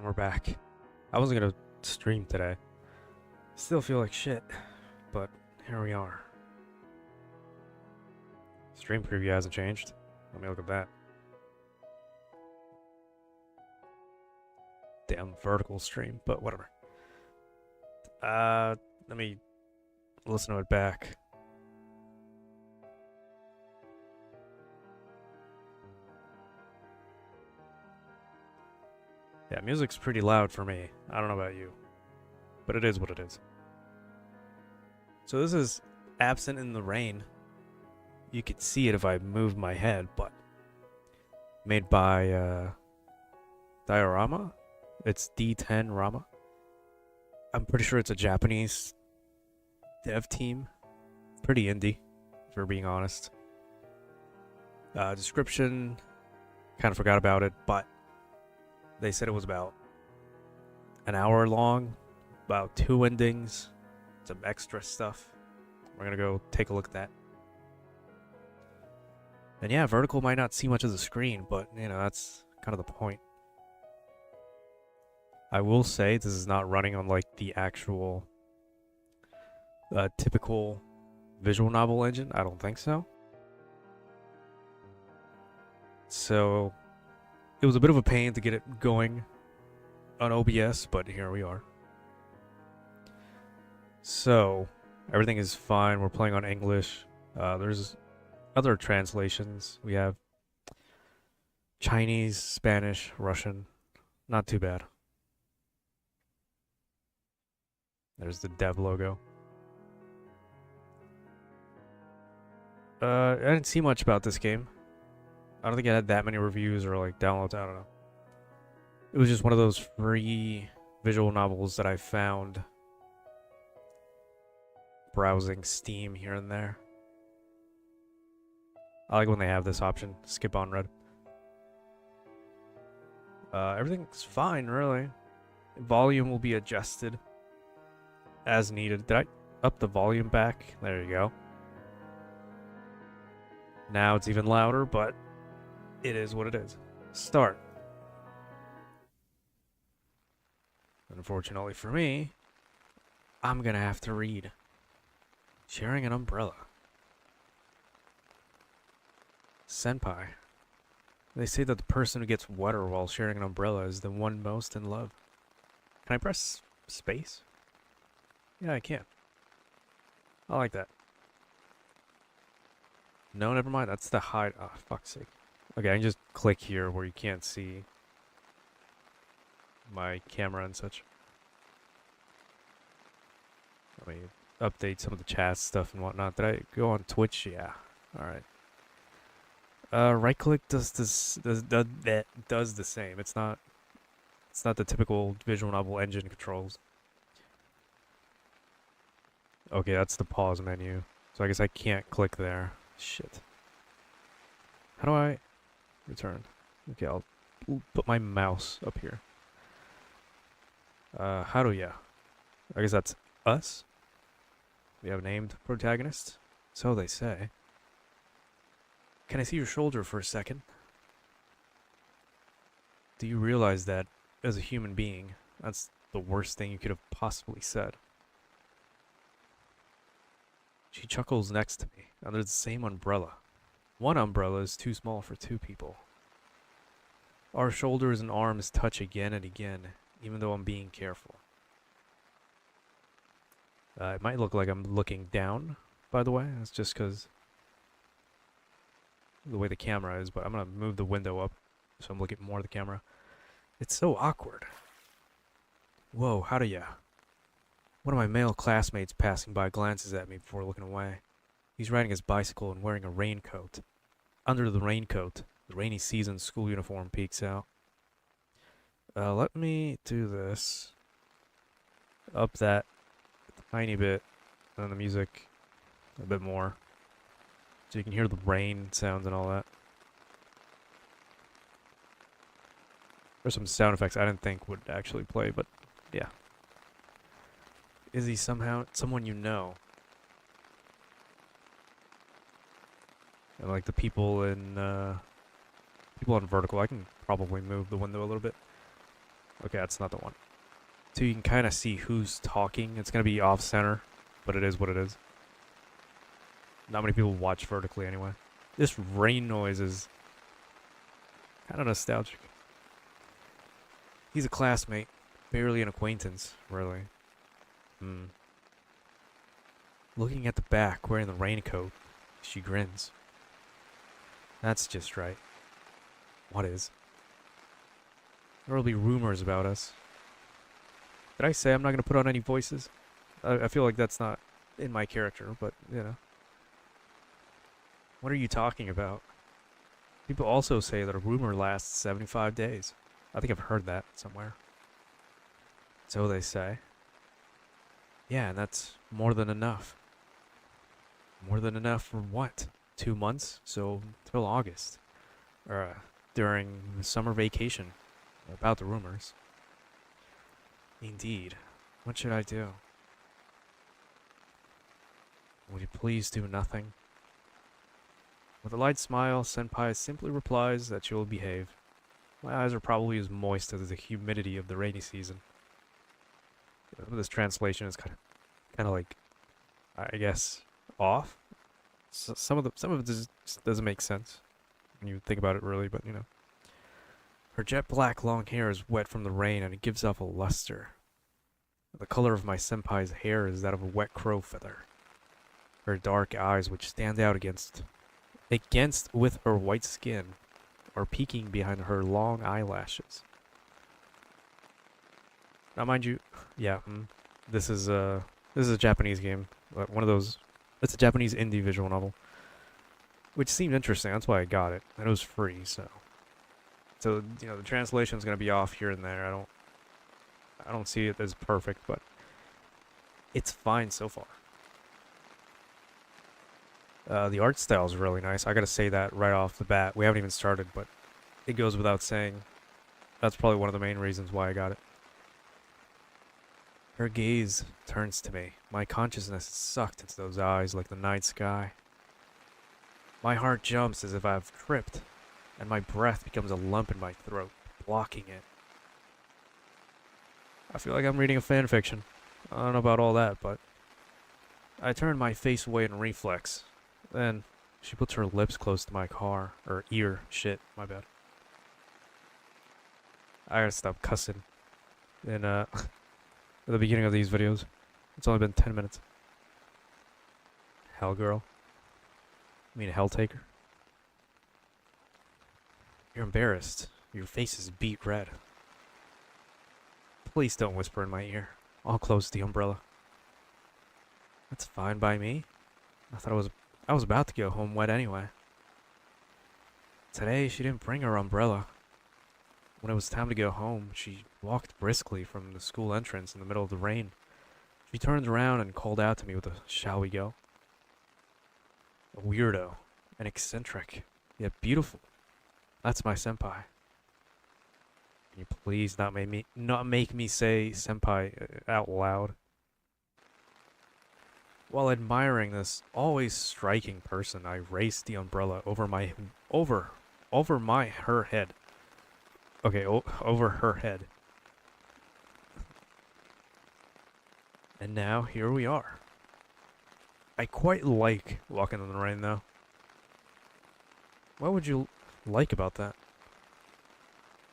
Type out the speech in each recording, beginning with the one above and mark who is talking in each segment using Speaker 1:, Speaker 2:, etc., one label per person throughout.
Speaker 1: we're back. I wasn't gonna stream today. Still feel like shit, but here we are. Stream preview hasn't changed. Let me look at that. Damn vertical stream, but whatever. Let me listen to it back. Yeah, music's pretty loud for me. I don't know about you, but it is what it is. So this is Absent in the Rain. You could see it if I moved my head, but made by Diorama. It's D10 Rama. I'm pretty sure it's a Japanese dev team. Pretty indie, if we're being honest. Description, kind of forgot about it, but they said it was about an hour long, about 2 endings, some extra stuff. We're gonna go take a look at that. And yeah, vertical might not see much of the screen, but you know, that's kind of the point. I will say this is not running on like the actual typical visual novel engine. I don't think so. So it was a bit of a pain to get it going on OBS, but here we are. So everything is fine. We're playing on English. There's other translations. We have Chinese, Spanish, Russian. Not too bad. There's the dev logo. I didn't see much about this game. I don't think it had that many reviews or like downloads. I don't know. It was just one of those free visual novels that I found browsing Steam here and there. I like when they have this option, skip on read. Everything's fine, really. Volume will be adjusted as needed. Did I up the volume back? There you go. Now it's even louder, but it is what it is. Start. Unfortunately for me, I'm gonna have to read. Sharing an umbrella. Senpai. They say that the person who gets wetter while sharing an umbrella is the one most in love. Can I press space? Yeah, I can. I like that. No, never mind. That's the hide. Oh, fuck's sake. Okay, I can just click here where you can't see my camera and such. Let me update some of the chat stuff and whatnot. Did I go on Twitch? Yeah. Alright. Right click does this does the same. It's not the typical visual novel engine controls. Okay, that's the pause menu. So I guess I can't click there. Shit. How do I return? Okay, I'll put my mouse up here. How do ya? I guess that's us. We have a named protagonist. So they say. Can I see your shoulder for a second? Do you realize that, as a human being, that's the worst thing you could have possibly said? She chuckles next to me, under the same umbrella. One umbrella is too small for 2 people. Our shoulders and arms touch again and again, even though I'm being careful. It might look like I'm looking down, by the way. That's just because the way the camera is, but I'm going to move the window up so I'm looking more at the camera. It's so awkward. Whoa, how do ya? One of my male classmates passing by glances at me before looking away. He's riding his bicycle and wearing a raincoat. Under the raincoat, the rainy season school uniform peeks out. Let me do this. Up that a tiny bit, and the music a bit more. So you can hear the rain sounds and all that. There's some sound effects I didn't think would actually play, but yeah. Is he somehow someone you know? And like the people in people on vertical, I can probably move the window a little bit. Okay, that's not the one. So you can kind of see who's talking. It's going to be off-center, but it is what it is. Not many people watch vertically anyway. This rain noise is kind of nostalgic. He's a classmate, barely an acquaintance, really. Looking at the back, wearing the raincoat, she grins. That's just right. What is? There will be rumors about us. Did I say I'm not going to put on any voices? I feel like that's not in my character, but, you know. What are you talking about? People also say that a rumor lasts 75 days. I think I've heard that somewhere. So they say. Yeah, and that's more than enough. More than enough for what? 2 months? So, till August. Or, during the summer vacation. About the rumors. Indeed. What should I do? Would you please do nothing? With a light smile, Senpai simply replies that she will behave. My eyes are probably as moist as the humidity of the rainy season. This translation is kind of like, I guess, off. So some of it just doesn't make sense when you think about it, really. But you know, her jet black long hair is wet from the rain, and it gives off a luster. The color of my senpai's hair is that of a wet crow feather. Her dark eyes, which stand out against with her white skin, are peeking behind her long eyelashes. Now, mind you, yeah, this is a Japanese game, one of those. It's a Japanese indie visual novel, which seemed interesting. That's why I got it, and it was free. So you know, the translation's gonna be off here and there. I don't see it as perfect, but it's fine so far. The art style is really nice. I gotta say that right off the bat. We haven't even started, but it goes without saying. That's probably one of the main reasons why I got it. Her gaze turns to me. My consciousness is sucked into those eyes like the night sky. My heart jumps as if I've tripped, and my breath becomes a lump in my throat, blocking it. I feel like I'm reading a fan fiction. I don't know about all that, but I turn my face away in reflex. Then she puts her lips close to my car, or ear. Shit, my bad. I gotta stop cussing. And at the beginning of these videos, it's only been 10 minutes. Hell girl. I mean, hell taker. You're embarrassed. Your face is beet red. Please don't whisper in my ear. I'll close the umbrella. That's fine by me. I was about to go home wet anyway. Today, she didn't bring her umbrella. When it was time to go home, she walked briskly from the school entrance in the middle of the rain. She turned around and called out to me with a "Shall we go?" A weirdo, an eccentric, yet beautiful. That's my senpai. Can you please not make me say senpai out loud? While admiring this always striking person, I raised the umbrella over her head. Okay, over her head. And now here we are. I quite like walking in the rain, though. What would you like about that?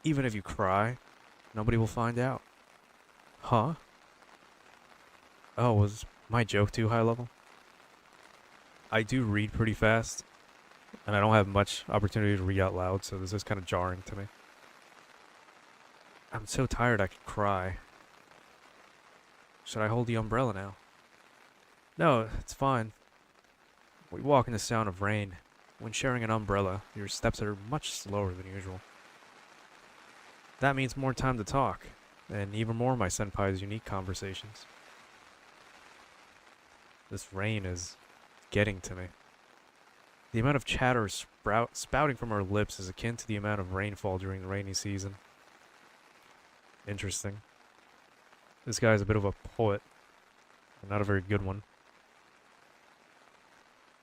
Speaker 1: Even if you cry, nobody will find out. Huh? Oh, was my joke too high level? I do read pretty fast, and I don't have much opportunity to read out loud, so this is kind of jarring to me. I'm so tired I could cry. Should I hold the umbrella now? No, it's fine. We walk in the sound of rain. When sharing an umbrella, your steps are much slower than usual. That means more time to talk, and even more of my senpai's unique conversations. This rain is getting to me. The amount of chatter spouting from her lips is akin to the amount of rainfall during the rainy season. Interesting. This guy's a bit of a poet, but not a very good one.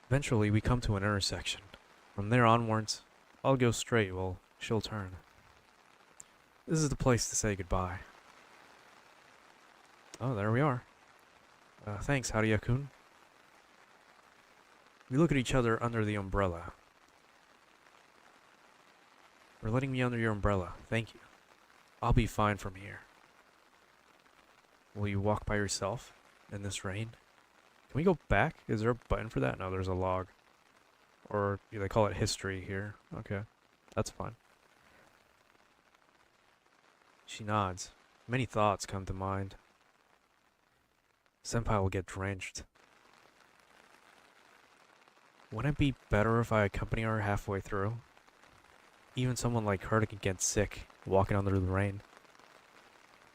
Speaker 1: Eventually, we come to an intersection. From there onwards, I'll go straight while she'll turn. This is the place to say goodbye. Oh, there we are. Thanks, Haruya-kun. We look at each other under the umbrella. For letting me under your umbrella. Thank you. I'll be fine from here. Will you walk by yourself in this rain? Can we go back? Is there a button for that? No, there's a log. Or they call it history here. Okay, that's fine. She nods. Many thoughts come to mind. Senpai will get drenched. Wouldn't it be better if I accompany her halfway through? Even someone like her can get sick walking under the rain.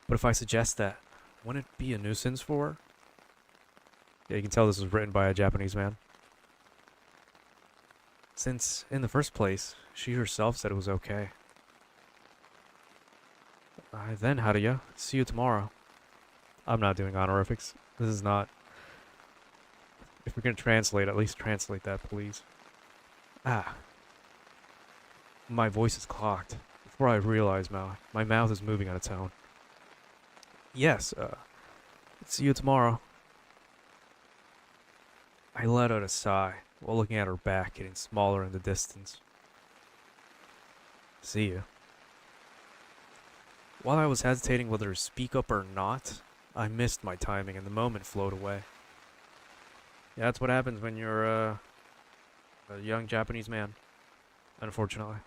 Speaker 1: But if I suggest that, wouldn't it be a nuisance for her? Yeah, you can tell this was written by a Japanese man. Since, in the first place, she herself said it was okay. Then, Haruya, see you tomorrow. I'm not doing honorifics. This is not... If we're gonna translate, at least translate that, please. My voice is clogged. Before I realize, my mouth is moving on its own. Yes, see you tomorrow. I let out a sigh, while looking at her back getting smaller in the distance. See you. While I was hesitating whether to speak up or not, I missed my timing and the moment flowed away. Yeah, that's what happens when you're a young Japanese man, unfortunately.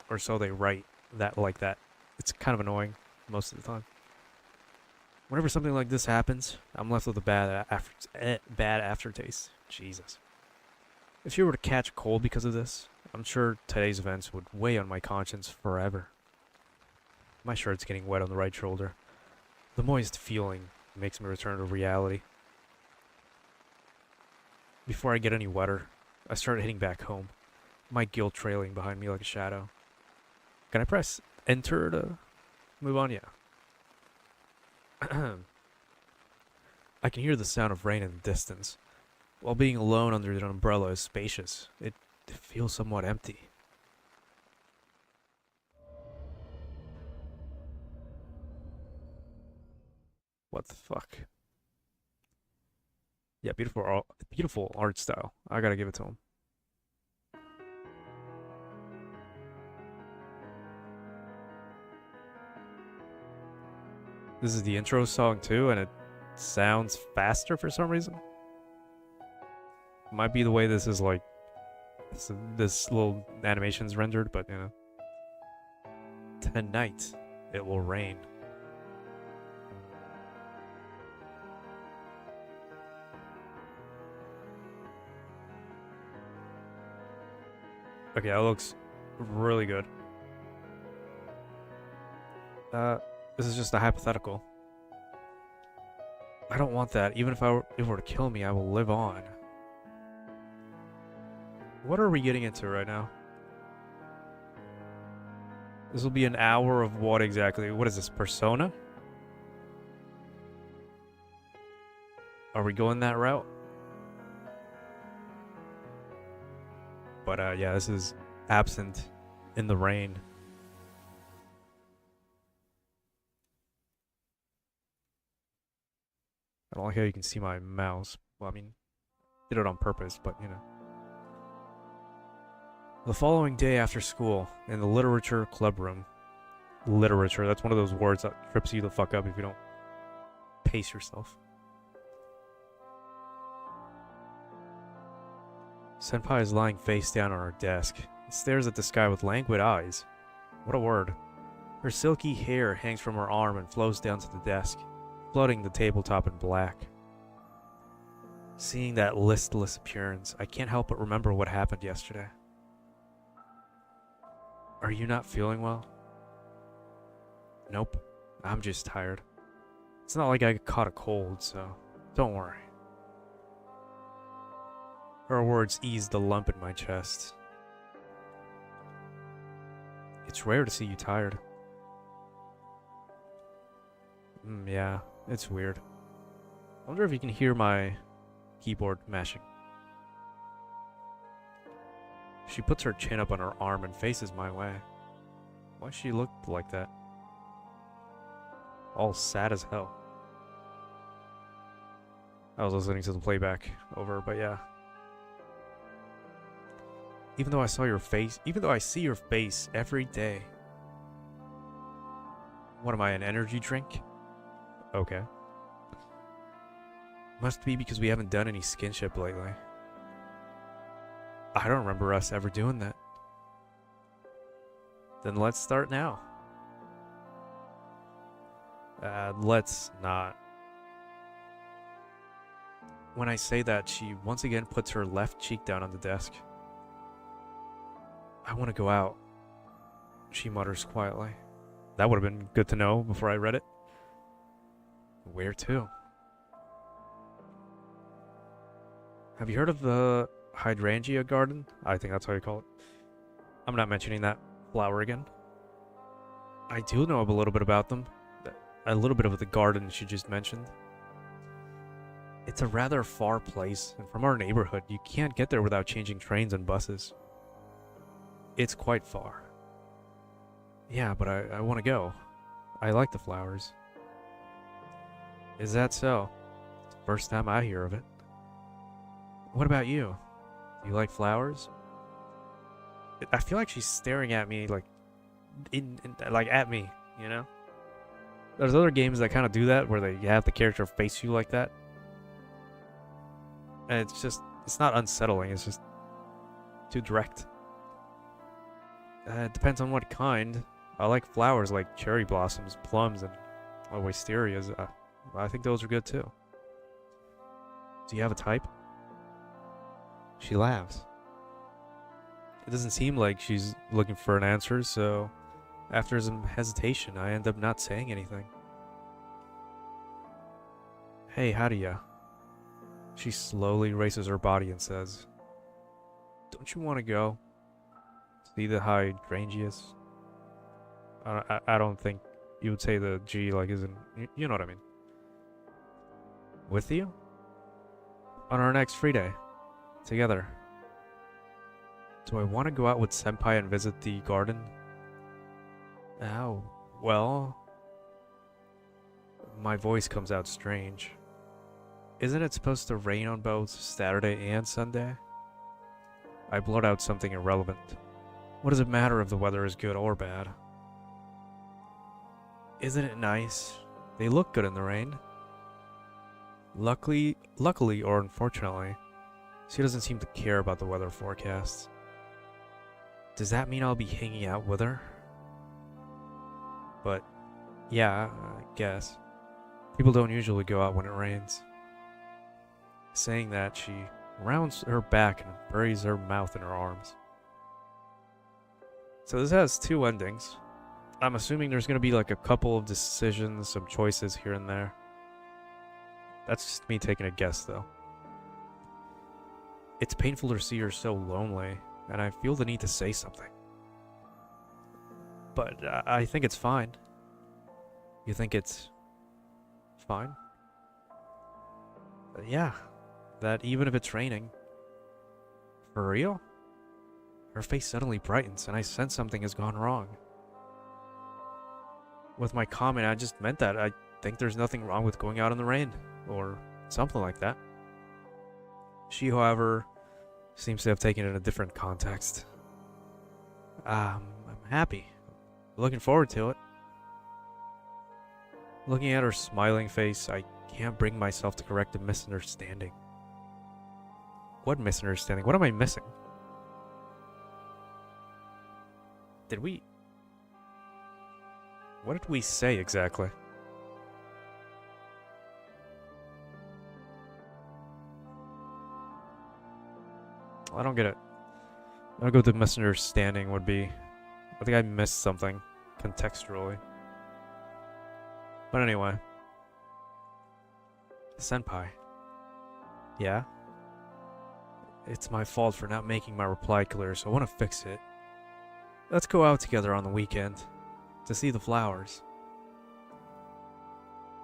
Speaker 1: Or so they write that like that. It's kind of annoying most of the time. Whenever something like this happens, I'm left with a bad aftertaste. Jesus. If you were to catch a cold because of this, I'm sure today's events would weigh on my conscience forever. My shirt's getting wet on the right shoulder. The moist feeling makes me return to reality. Before I get any wetter, I start heading back home, my guilt trailing behind me like a shadow. Can I press enter to move on? Yeah. I can hear the sound of rain in the distance. While being alone under an umbrella is spacious, it feels somewhat empty. What the fuck? Yeah, beautiful art style. I gotta give it to him. This is the intro song too, and it sounds faster for some reason. Might be the way this is like, this little animation's rendered, but you know. Tonight, it will rain. Okay, that looks really good. This is just a hypothetical. I don't want that. Even if it were to kill me, I will live on. What are we getting into right now? This will be an hour of what exactly? What is this, Persona? Are we going that route? But yeah, this is Absent in the Rain. I don't like how you can see my mouse. Well, I mean, did it on purpose, but you know. The following day after school, in the literature club room. Literature, that's one of those words that trips you the fuck up if you don't pace yourself. Senpai is lying face down on her desk. He stares at the sky with languid eyes. What a word. Her silky hair hangs from her arm and flows down to the desk, flooding the tabletop in black. Seeing that listless appearance, I can't help but remember what happened yesterday. Are you not feeling well? Nope. I'm just tired. It's not like I caught a cold, so don't worry. Her words eased the lump in my chest. It's rare to see you tired. Yeah, it's weird. I wonder if you can hear my keyboard mashing. She puts her chin up on her arm and faces my way. Why she look like that? All sad as hell. I was listening to the playback over, but yeah. Even though I see your face every day. What am I, an energy drink? Okay. Must be because we haven't done any skinship lately. I don't remember us ever doing that. Then let's start now. Let's not. When I say that, she once again puts her left cheek down on the desk. I want to go out, she mutters quietly. That would have been good to know before I read it. Where to? Have you heard of the hydrangea garden? I think that's how you call it. I'm not mentioning that flower again. I do know a little bit about them. A little bit of the garden she just mentioned. It's a rather far place, and from our neighborhood, you can't get there without changing trains and buses. It's quite far. Yeah, but I want to go. I like the flowers. Is that so? It's the first time I hear of it. What about you? Do you like flowers? I feel like she's staring at me, like, like at me, you know? There's other games that kind of do that, where they have the character face you like that. And it's not unsettling, it's just too direct. It depends on what kind. I like flowers like cherry blossoms, plums, and wisterias. I think those are good too. Do you have a type? She laughs. It doesn't seem like she's looking for an answer, so after some hesitation, I end up not saying anything. Hey, how do ya? She slowly raises her body and says, don't you want to go? See the hydrangeas? I don't think you would say the G like isn't... You know what I mean. With you? On our next free day. Together. Do I want to go out with Senpai and visit the garden? Oh, well... My voice comes out strange. Isn't it supposed to rain on both Saturday and Sunday? I blurt out something irrelevant. What does it matter if the weather is good or bad? Isn't it nice? They look good in the rain. Luckily or unfortunately, she doesn't seem to care about the weather forecasts. Does that mean I'll be hanging out with her? But, yeah, I guess. People don't usually go out when it rains. Saying that, she rounds her back and buries her mouth in her arms. So this has two endings. I'm assuming there's going to be like a couple of decisions, some choices here and there. That's just me taking a guess, though. It's painful to see her so lonely, and I feel the need to say something. But I think it's fine. You think it's fine? Yeah, that even if it's raining. For real? Her face suddenly brightens, and I sense something has gone wrong. With my comment, I just meant that I think there's nothing wrong with going out in the rain, or something like that. She, however, seems to have taken it in a different context. I'm happy. Looking forward to it. Looking at her smiling face, I can't bring myself to correct a misunderstanding. What misunderstanding? What am I missing? What did we say exactly? I don't get it. I don't go with the misunderstanding would be... I think I missed something contextually. But anyway. Senpai. Yeah? It's my fault for not making my reply clear, so I want to fix it. Let's go out together on the weekend. To see the flowers.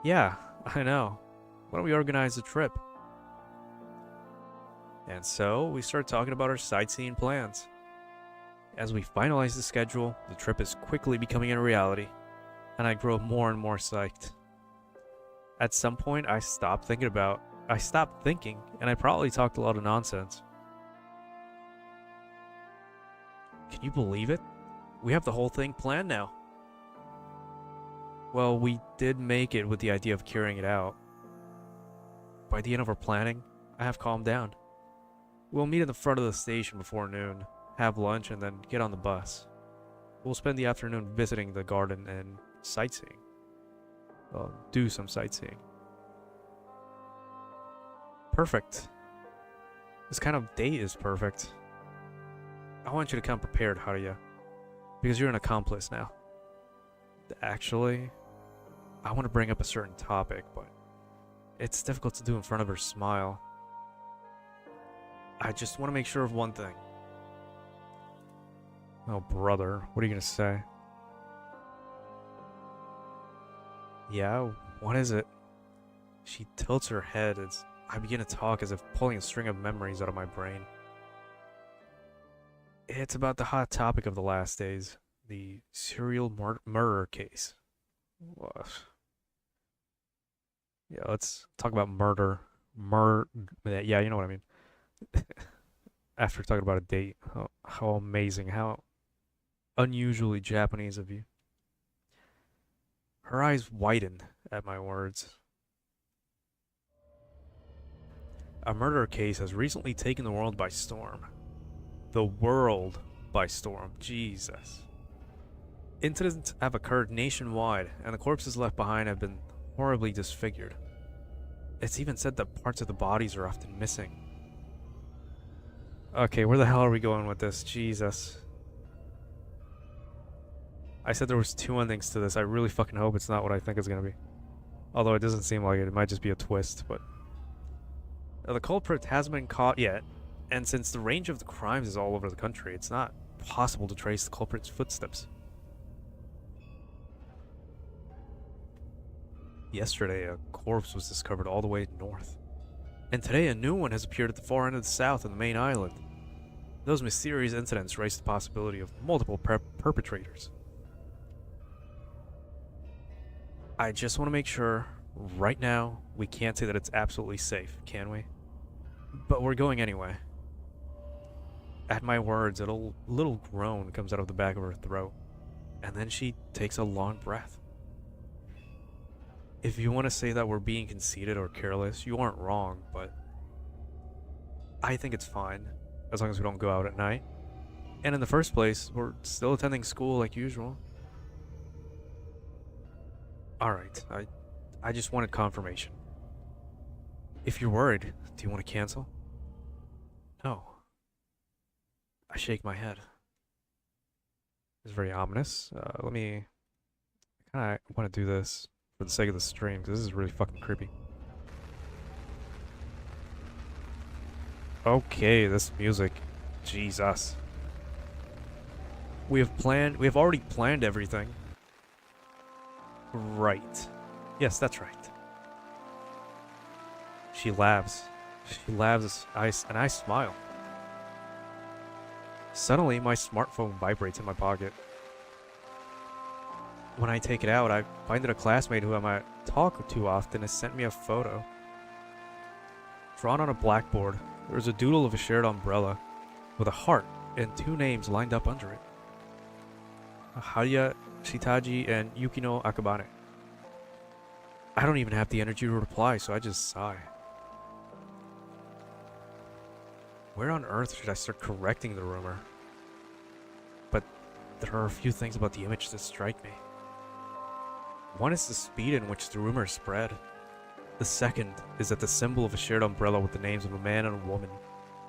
Speaker 1: Yeah, I know. Why don't we organize a trip? And so, we start talking about our sightseeing plans. As we finalize the schedule, the trip is quickly becoming a reality, and I grow more and more psyched. At some point, I stopped thinking, and I probably talked a lot of nonsense. Can you believe it? We have the whole thing planned now. Well, we did make it with the idea of carrying it out. By the end of our planning, I have calmed down. We'll meet in the front of the station before noon, have lunch, and then get on the bus. We'll spend the afternoon visiting the garden and sightseeing. Well, do some sightseeing. Perfect. This kind of date is perfect. I want you to come prepared, Haruya, because you're an accomplice now. Actually, I want to bring up a certain topic, but it's difficult to do in front of her smile. I just want to make sure of one thing. Oh, brother, what are you going to say? Yeah, what is it? She tilts her head as I begin to talk as if pulling a string of memories out of my brain. It's about the hot topic of the last days, the serial murder case. What? Yeah, let's talk about murder. Yeah, you know what I mean. After talking about a date. How amazing, how unusually Japanese of you. Her eyes widen at my words. A murder case has recently taken the world by storm. The world by storm. Jesus. Incidents have occurred nationwide, and the corpses left behind have been horribly disfigured. It's even said that parts of the bodies are often missing. Okay, where the hell are we going with this? Jesus. I said there was two endings to this. I really fucking hope it's not what I think it's gonna be. Although it doesn't seem like it. It might just be a twist, but... The culprit hasn't been caught yet, and since the range of the crimes is all over the country, it's not possible to trace the culprit's footsteps. Yesterday, a corpse was discovered all the way north. And today, a new one has appeared at the far end of the south on the main island. Those mysterious incidents raise the possibility of multiple perpetrators. I just want to make sure, right now, we can't say that it's absolutely safe, can we? But we're going anyway. At my words, a little groan comes out of the back of her throat, and then she takes a long breath. If you want to say that we're being conceited or careless, you aren't wrong, but I think it's fine, as long as we don't go out at night. And in the first place, we're still attending school like usual. Alright, I just wanted confirmation. If you're worried, do you want to cancel? No. I shake my head. It's very ominous. Let me... I kind of want to do this for the sake of the stream, because this is really fucking creepy. Okay, this music. Jesus. We have already planned everything. Right. Yes, that's right. She laughs. She laughs, and I smile. Suddenly, my smartphone vibrates in my pocket. When I take it out, I find that a classmate who I might talk to often has sent me a photo. Drawn on a blackboard, there is a doodle of a shared umbrella with a heart and two names lined up under it. Haruya Shitaji and Yukino Akabane. I don't even have the energy to reply, so I just sigh. Where on earth should I start correcting the rumor? But there are a few things about the image that strike me. One is the speed in which the rumor spread. The second is that the symbol of a shared umbrella with the names of a man and a woman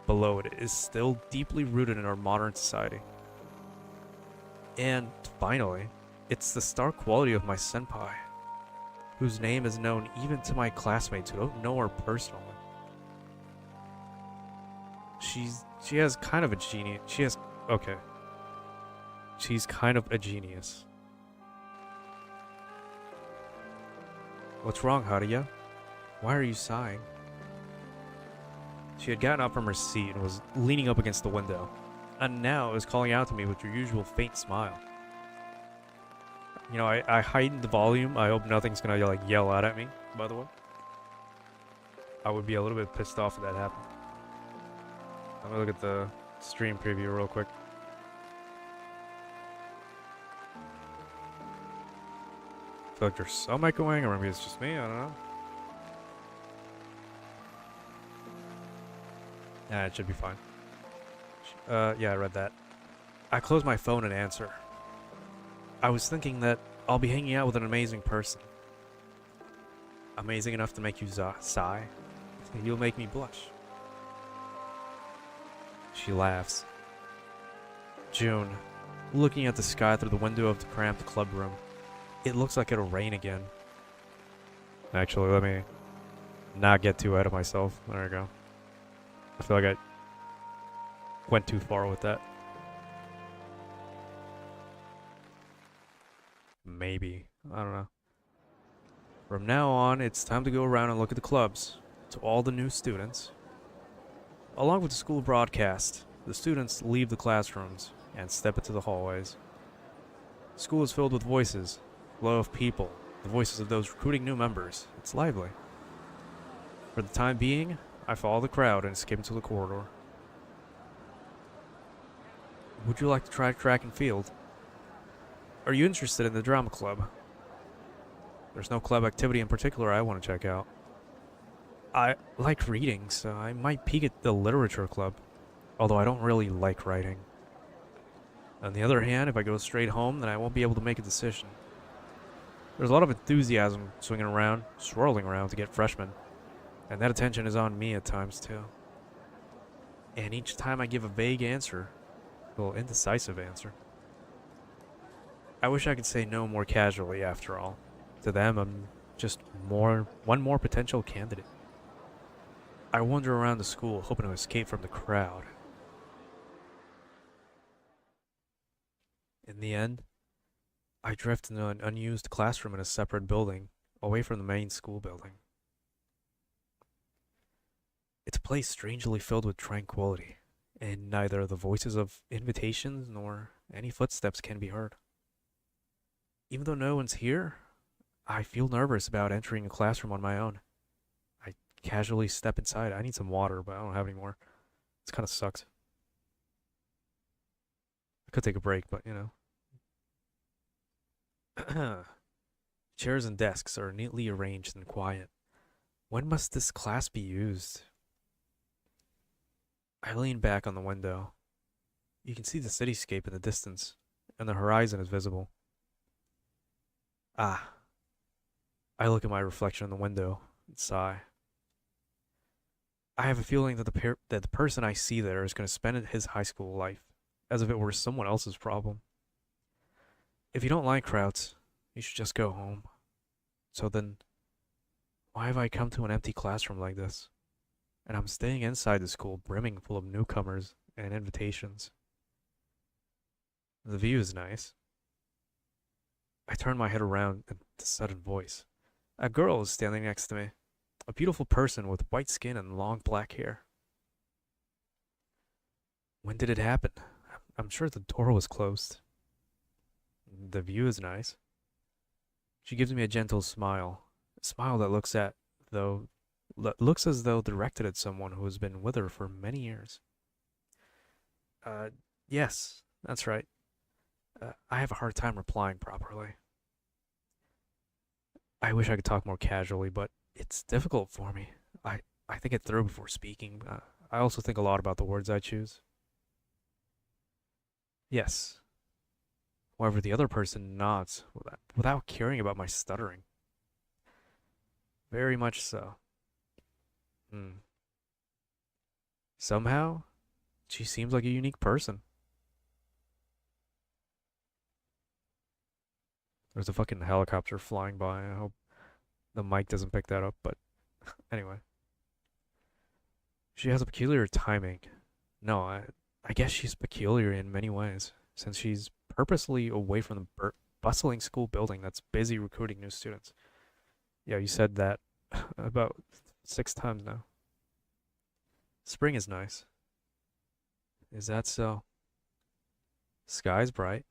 Speaker 1: below it is still deeply rooted in our modern society. And finally, it's the stark quality of my senpai, whose name is known even to my classmates who don't know her personally. She has kind of a genius. She's kind of a genius. What's wrong, Haruya? Why are you sighing? She had gotten up from her seat and was leaning up against the window, and now is calling out to me with her usual faint smile. You know, I heightened the volume. I hope nothing's gonna like yell out at me. by the way. I would be a little bit pissed off if that happened. Let me look at the stream preview real quick. I feel like there's some echoing, or maybe it's just me, I don't know. Nah, it should be fine. Yeah, I read that. I closed my phone and answer. I was thinking that I'll be hanging out with an amazing person. Amazing enough to make you sigh. You'll make me blush. She laughs. June, looking at the sky through the window of the cramped club room. It looks like it'll rain again. Actually, let me not get too ahead of myself. There we go. I feel like I went too far with that. Maybe. I don't know. From now on, it's time to go around and look at the clubs. To all the new students. Along with the school broadcast, the students leave the classrooms and step into the hallways. School is filled with voices, flow of people, the voices of those recruiting new members. It's lively. For the time being, I follow the crowd and escape into the corridor. Would you like to try track and field? Are you interested in the drama club? There's no club activity in particular I want to check out. I like reading, so I might peek at the literature club, although I don't really like writing. On the other hand, if I go straight home, then I won't be able to make a decision. There's a lot of enthusiasm swirling around to get freshmen, and that attention is on me at times too. And each time I give a vague answer, well, indecisive answer. I wish I could say no more casually after all. To them, I'm just one more potential candidate. I wander around the school, hoping to escape from the crowd. In the end, I drift into an unused classroom in a separate building, away from the main school building. It's a place strangely filled with tranquility, and neither the voices of invitations nor any footsteps can be heard. Even though no one's here, I feel nervous about entering a classroom on my own. I casually step inside. I need some water, but I don't have any more. This kind of sucks. I could take a break, but you know. Chairs and desks are neatly arranged and quiet. When must this class be used? I lean back on the window. You can see the cityscape in the distance, and the horizon is visible. Ah. I look at my reflection in the window and sigh. I have a feeling that the person I see there is going to spend his high school life as if it were someone else's problem. If you don't like crowds, you should just go home. So then, why have I come to an empty classroom like this? And I'm staying inside the school brimming full of newcomers and invitations. The view is nice. I turn my head around at the sudden voice. A girl is standing next to me. A beautiful person with white skin and long black hair. When did it happen? I'm sure the door was closed. The view is nice. She gives me a gentle smile. A smile that looks as though directed at someone who has been with her for many years. Yes, that's right. I have a hard time replying properly. I wish I could talk more casually, but it's difficult for me. I think it through before speaking. I also think a lot about the words I choose. Yes. However, the other person nods without caring about my stuttering. Very much so. Somehow, she seems like a unique person. There's a fucking helicopter flying by. I hope the mic doesn't pick that up, but anyway. She has a peculiar timing. No, I guess she's peculiar in many ways, since she's purposely away from the bustling school building that's busy recruiting new students. Yeah, you said that about 6 times now. Spring is nice. Is that so? Sky's bright.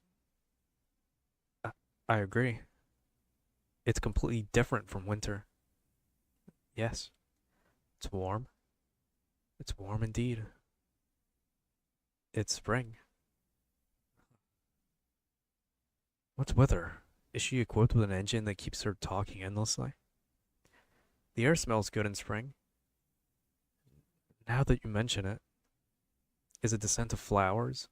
Speaker 1: I agree. It's completely different from winter. Yes, it's warm. It's warm indeed. It's spring. What's with her? Is she equipped with an engine that keeps her talking endlessly? The air smells good in spring. Now that you mention it, is it the scent of flowers?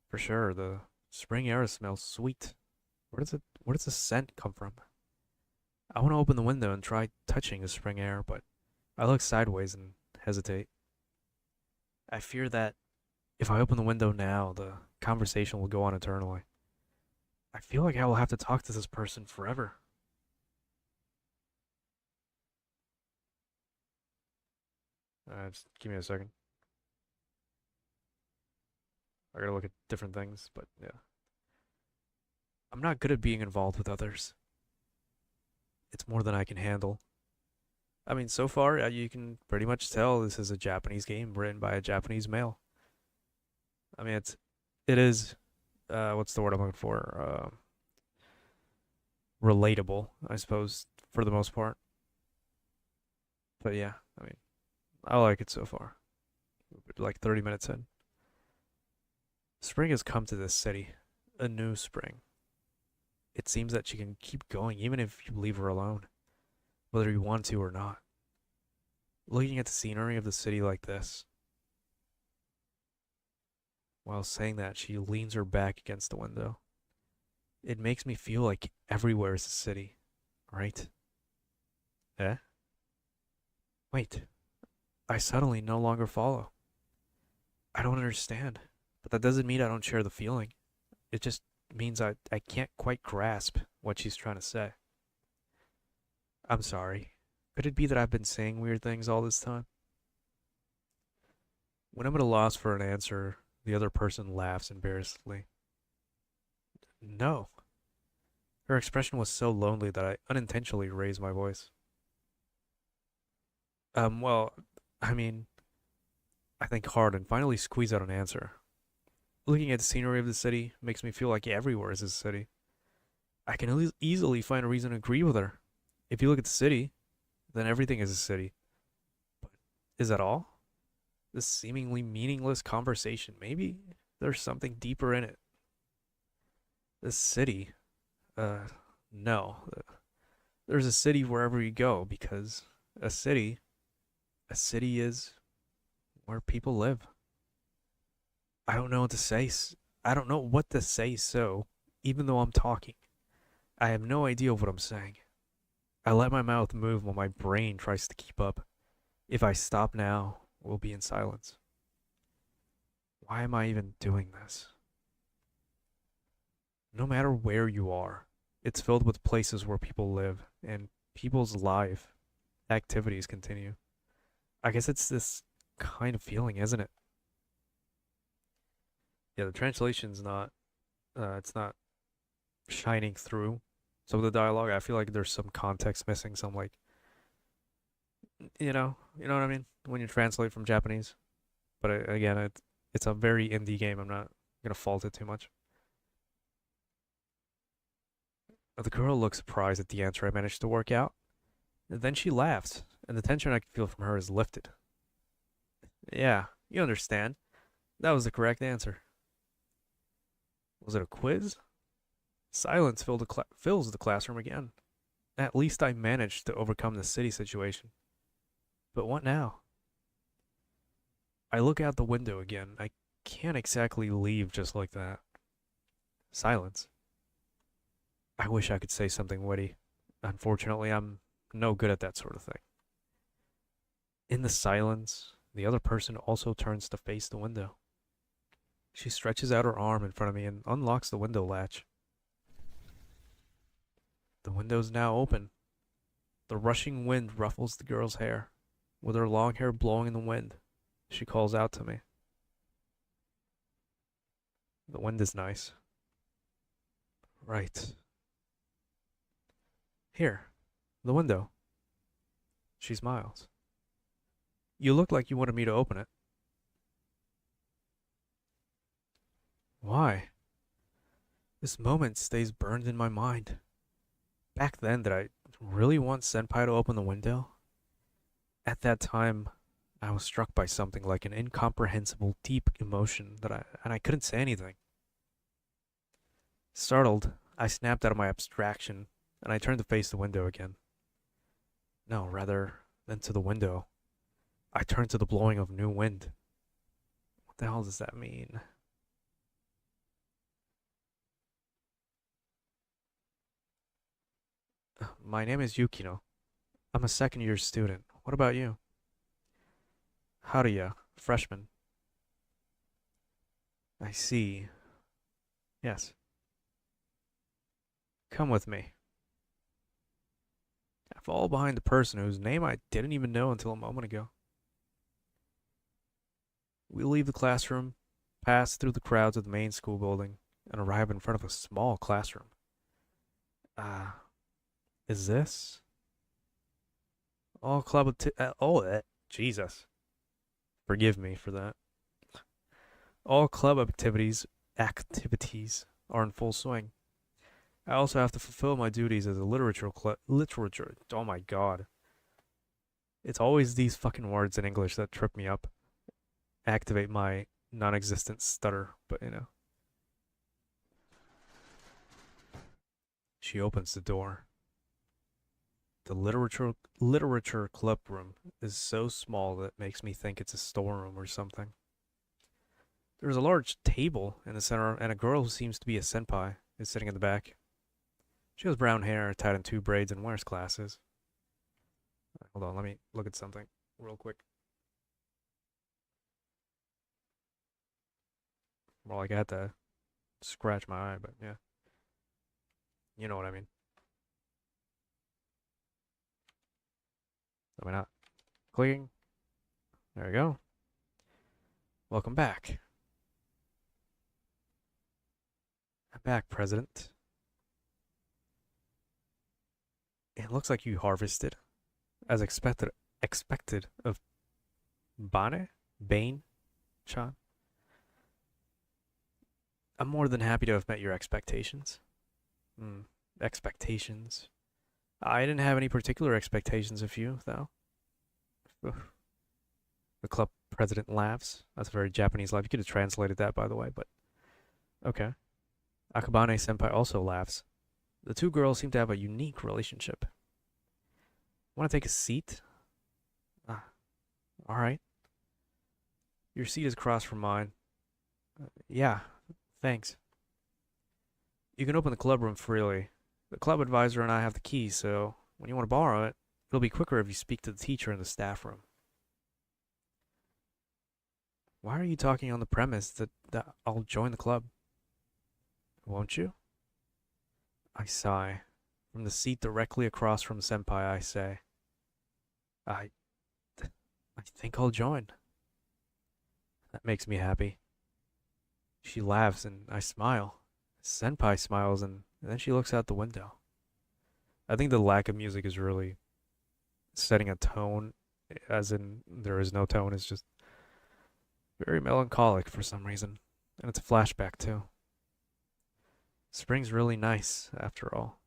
Speaker 1: For sure, the spring air smells sweet. Where does the scent come from? I want to open the window and try touching the spring air, but I look sideways and hesitate. I fear that if I open the window now, the conversation will go on eternally. I feel like I will have to talk to this person forever. Just give me a second. I gotta look at different things, but yeah. I'm not good at being involved with others. It's more than I can handle. I mean, so far, you can pretty much tell this is a Japanese game written by a Japanese male. I mean, it is, what's the word I'm looking for? Relatable, I suppose, for the most part. But yeah, I mean, I like it so far. Like 30 minutes in. Spring has come to this city. A new spring. It seems that she can keep going even if you leave her alone, whether you want to or not. Looking at the scenery of the city like this, while saying that, she leans her back against the window. It makes me feel like everywhere is a city, right? Eh? Wait, I suddenly no longer follow. I don't understand, but that doesn't mean I don't share the feeling. It just means I can't quite grasp what she's trying to say. I'm sorry. Could it be that I've been saying weird things all this time? When I'm at a loss for an answer, the other person laughs embarrassedly. No. Her expression was so lonely that I unintentionally raised my voice. Well, I mean, I think hard and finally squeeze out an answer. Looking at the scenery of the city makes me feel like everywhere is a city. I can easily find a reason to agree with her. If you look at the city, then everything is a city. But is that all? This seemingly meaningless conversation, maybe there's something deeper in it. This city, uh, no. There's a city wherever you go because a city, a city is where people live. I don't know what to say. I don't know what to say, so even though I'm talking, I have no idea what I'm saying. I let my mouth move while my brain tries to keep up. If I stop now, we'll be in silence. Why am I even doing this? No matter where you are, it's filled with places where people live and people's life activities continue. I guess it's this kind of feeling, isn't it? Yeah, the translation's not, it's not shining through some of the dialogue. I feel like there's some context missing, some like, you know what I mean? When you translate from Japanese. But again, it's a very indie game. I'm not gonna fault it too much. The girl looks surprised at the answer I managed to work out. And then she laughs, and the tension I can feel from her is lifted. Yeah, you understand. That was the correct answer. Was it a quiz? Silence fills the classroom again. At least I managed to overcome the city situation. But what now? I look out the window again. I can't exactly leave just like that. Silence. I wish I could say something witty. Unfortunately, I'm no good at that sort of thing. In the silence, the other person also turns to face the window. She stretches out her arm in front of me and unlocks the window latch. The window's now open. The rushing wind ruffles the girl's hair. With her long hair blowing in the wind, she calls out to me. The wind is nice. Right. Here, the window. She smiles. You look like you wanted me to open it. Why? This moment stays burned in my mind. Back then that I really want Senpai to open the window? At that time, I was struck by something like an incomprehensible, deep emotion and I couldn't say anything. Startled, I snapped out of my abstraction and I turned to face the window again. No, rather than to the window, I turned to the blowing of new wind. What the hell does that mean? My name is Yukino. I'm a second year student. What about you? How do you? Freshman. I see. Yes. Come with me. I fall behind the person whose name I didn't even know until a moment ago. We leave the classroom, pass through the crowds of the main school building, and arrive in front of a small classroom. Ah, is this? All club Jesus. Forgive me for that. All club activities are in full swing. I also have to fulfill my duties as a literature. Oh my god. It's always these fucking words in English that trip me up. Activate my non-existent stutter, but you know. She opens the door. The literature club room is so small that it makes me think it's a storeroom or something. There's a large table in the center, and a girl who seems to be a senpai is sitting in the back. She has brown hair tied in two braids and wears glasses. Hold on, let me look at something real quick. Well, like I had to scratch my eye, but yeah. You know what I mean. Let me not. Clicking. There we go. Welcome back. I'm back, President. It looks like you harvested, as expected of Bane-chan. I'm more than happy to have met your expectations. Expectations. I didn't have any particular expectations of you, though. The club president laughs. That's a very Japanese laugh. You could have translated that, by the way, but okay. Akabane senpai also laughs. The two girls seem to have a unique relationship. Want to take a seat? Ah, all right. Your seat is across from mine. Yeah, thanks. You can open the club room freely. The club advisor and I have the key, so when you want to borrow it, it'll be quicker if you speak to the teacher in the staff room. Why are you talking on the premise that I'll join the club? Won't you? I sigh. From the seat directly across from Senpai, I say, I think I'll join. That makes me happy. She laughs and I smile. Senpai smiles and then she looks out the window. I think the lack of music is really setting a tone, as in there is no tone. It's just very melancholic for some reason. And it's a flashback too. Spring's really nice, after all.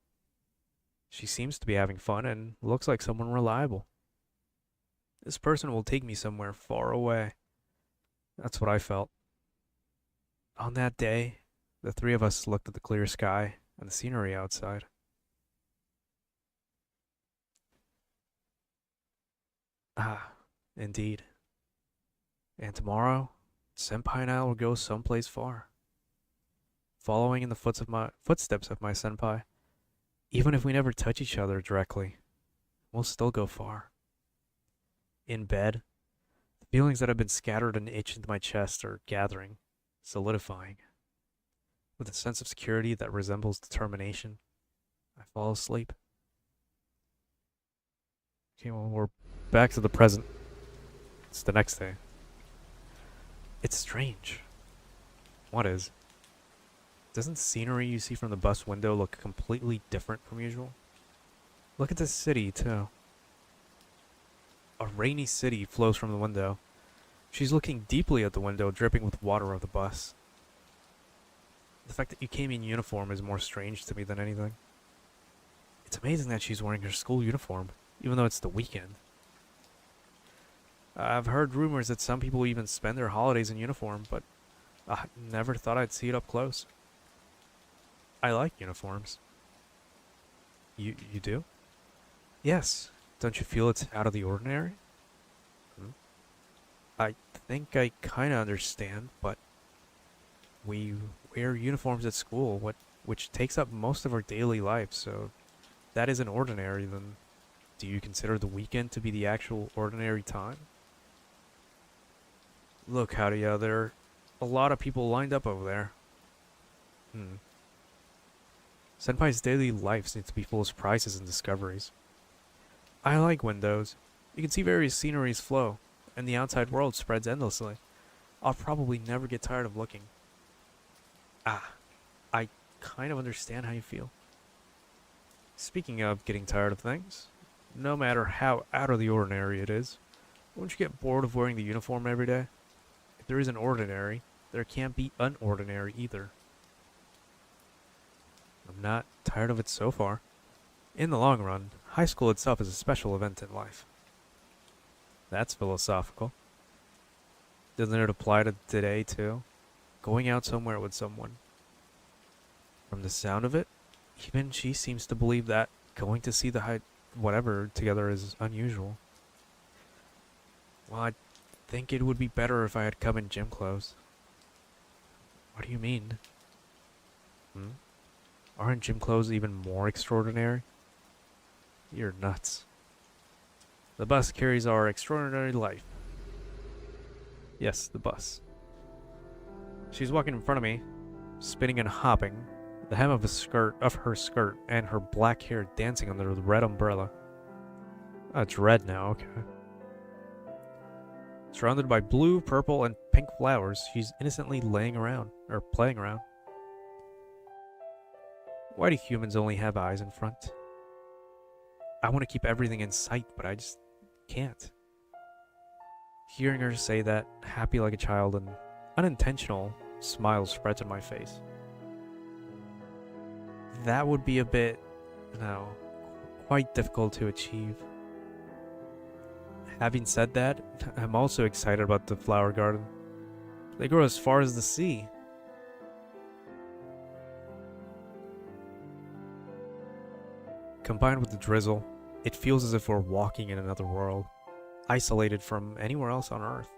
Speaker 1: She seems to be having fun and looks like someone reliable. This person will take me somewhere far away. That's what I felt. On that day, the three of us looked at the clear sky and the scenery outside. Ah, indeed. And tomorrow, Senpai and I will go someplace far. Following in the footsteps of my senpai. Even if we never touch each other directly, we'll still go far. In bed, the feelings that have been scattered and itched into my chest are gathering, solidifying. With a sense of security that resembles determination, I fall asleep. Okay, well, we're back to the present. It's the next day. It's strange. What is? Doesn't the scenery you see from the bus window look completely different from usual? Look at this city, too. A rainy city flows from the window. She's looking deeply at the window, dripping with water of the bus. The fact that you came in uniform is more strange to me than anything. It's amazing that she's wearing her school uniform, even though it's the weekend. I've heard rumors that some people even spend their holidays in uniform, but I never thought I'd see it up close. I like uniforms. You do? Yes. Don't you feel it's out of the ordinary? Hmm? I think I kind of understand, but we wear uniforms at school, which takes up most of our daily life, so that isn't ordinary, then do you consider the weekend to be the actual ordinary time? Look, Haruya, there are a lot of people lined up over there. Hmm. Senpai's daily life seems to be full of surprises and discoveries. I like windows. You can see various sceneries flow, and the outside world spreads endlessly. I'll probably never get tired of looking. Ah, I kind of understand how you feel. Speaking of getting tired of things, no matter how out of the ordinary it is, won't you get bored of wearing the uniform every day? If there isn't ordinary, there can't be unordinary either. I'm not tired of it so far. In the long run, high school itself is a special event in life. That's philosophical. Doesn't it apply to today, too? Going out somewhere with someone. From the sound of it, even she seems to believe that going to see the whatever together is unusual. Well, I think it would be better if I had come in gym clothes. What do you mean? Hmm? Aren't gym clothes even more extraordinary? You're nuts. The bus carries our extraordinary life. Yes, the bus. She's walking in front of me, spinning and hopping, the hem of her skirt and her black hair dancing under the red umbrella. Oh, it's red now, okay. Surrounded by blue, purple, and pink flowers, she's innocently playing around. Why do humans only have eyes in front? I want to keep everything in sight, but I just can't. Hearing her say that, happy like a child, an unintentional smile spreads on my face. That would be a bit, quite difficult to achieve. Having said that, I'm also excited about the flower garden. They grow as far as the sea. Combined with the drizzle, it feels as if we're walking in another world, isolated from anywhere else on Earth.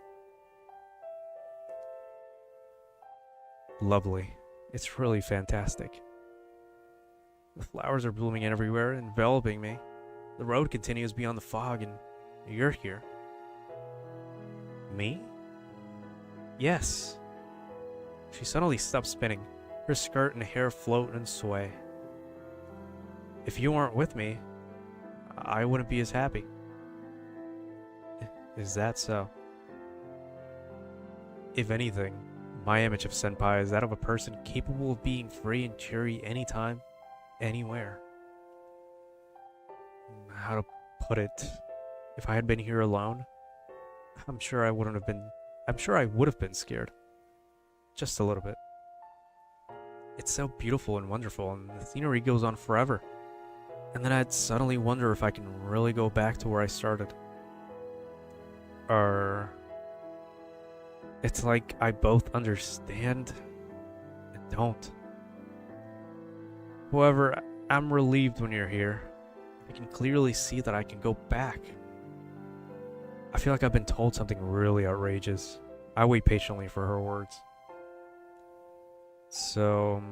Speaker 1: Lovely. It's really fantastic. The flowers are blooming everywhere, enveloping me. The road continues beyond the fog, and you're here. Me? Yes. She suddenly stops spinning. Her skirt and hair float and sway. If you weren't with me, I wouldn't be as happy. Is that so? If anything, my image of Senpai is that of a person capable of being free and cheery anytime, anywhere. How to put it? If I had been here alone, I'm sure I would have been scared. Just a little bit. It's so beautiful and wonderful, and the scenery goes on forever. And then I'd suddenly wonder if I can really go back to where I started. It's like I both understand and don't. However, I'm relieved when you're here. I can clearly see that I can go back. I feel like I've been told something really outrageous. I wait patiently for her words. So,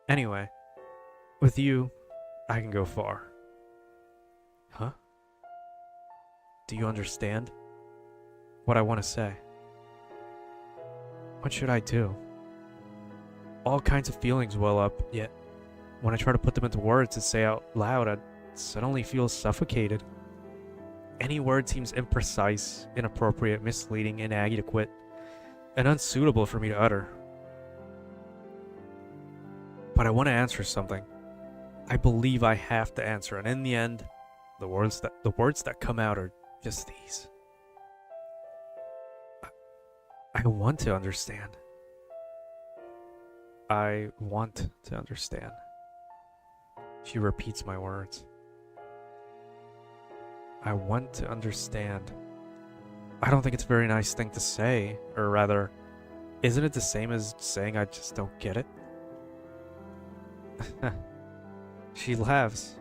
Speaker 1: Anyway, with you, I can go far. Huh? Do you understand what I want to say? What should I do? All kinds of feelings well up, yet when I try to put them into words to say out loud, I suddenly feel suffocated. Any word seems imprecise, inappropriate, misleading, inadequate, and unsuitable for me to utter. But I want to answer something. I believe I have to answer, and in the end, the words that come out are just these. I want to understand. I want to understand. She repeats my words. I want to understand. I don't think it's a very nice thing to say, or rather, isn't it the same as saying I just don't get it? She laughs.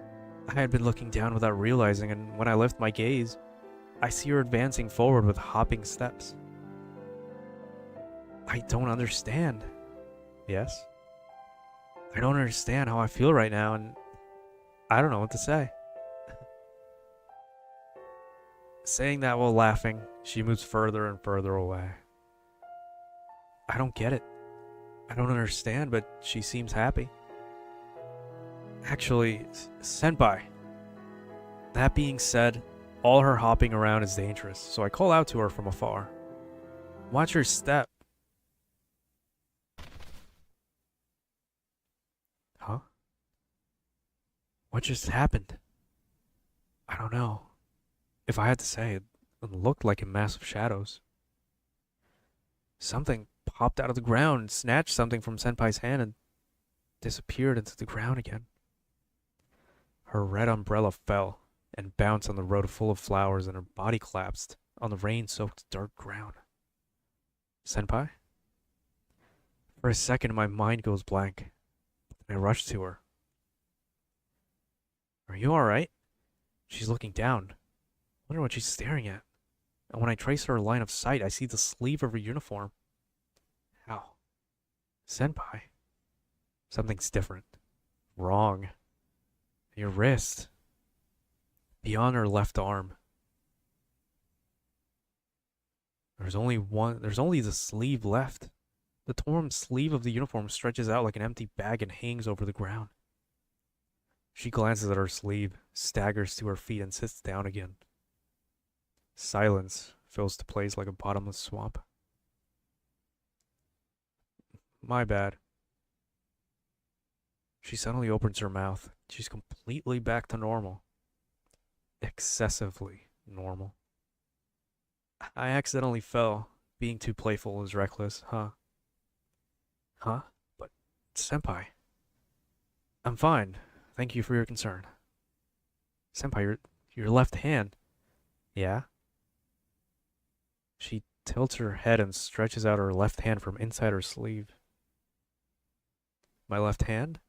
Speaker 1: I had been looking down without realizing, and when I lift my gaze, I see her advancing forward with hopping steps. I don't understand. Yes? I don't understand how I feel right now, and I don't know what to say. Saying that while laughing, she moves further and further away. I don't get it. I don't understand, but she seems happy. Actually, Senpai. That being said, all her hopping around is dangerous, so I call out to her from afar. Watch your step. Huh? What just happened? I don't know. If I had to say, it looked like in massive shadows. Something popped out of the ground, snatched something from Senpai's hand, and disappeared into the ground again. Her red umbrella fell and bounced on the road full of flowers, and her body collapsed on the rain-soaked dirt ground. Senpai? For a second, my mind goes blank. I rush to her. Are you alright? She's looking down. Wonder what she's staring at. And when I trace her line of sight, I see the sleeve of her uniform. How? Senpai? Something's different. Wrong. Your wrist. Beyond her left arm. There's only the sleeve left. The torn sleeve of the uniform stretches out like an empty bag and hangs over the ground. She glances at her sleeve, staggers to her feet, and sits down again. Silence fills the place like a bottomless swamp. My bad. She suddenly opens her mouth. She's completely back to normal. Excessively normal. I accidentally fell. Being too playful is reckless, huh? Huh? But, Senpai. I'm fine. Thank you for your concern. Senpai, your left hand. Yeah? She tilts her head and stretches out her left hand from inside her sleeve. My left hand?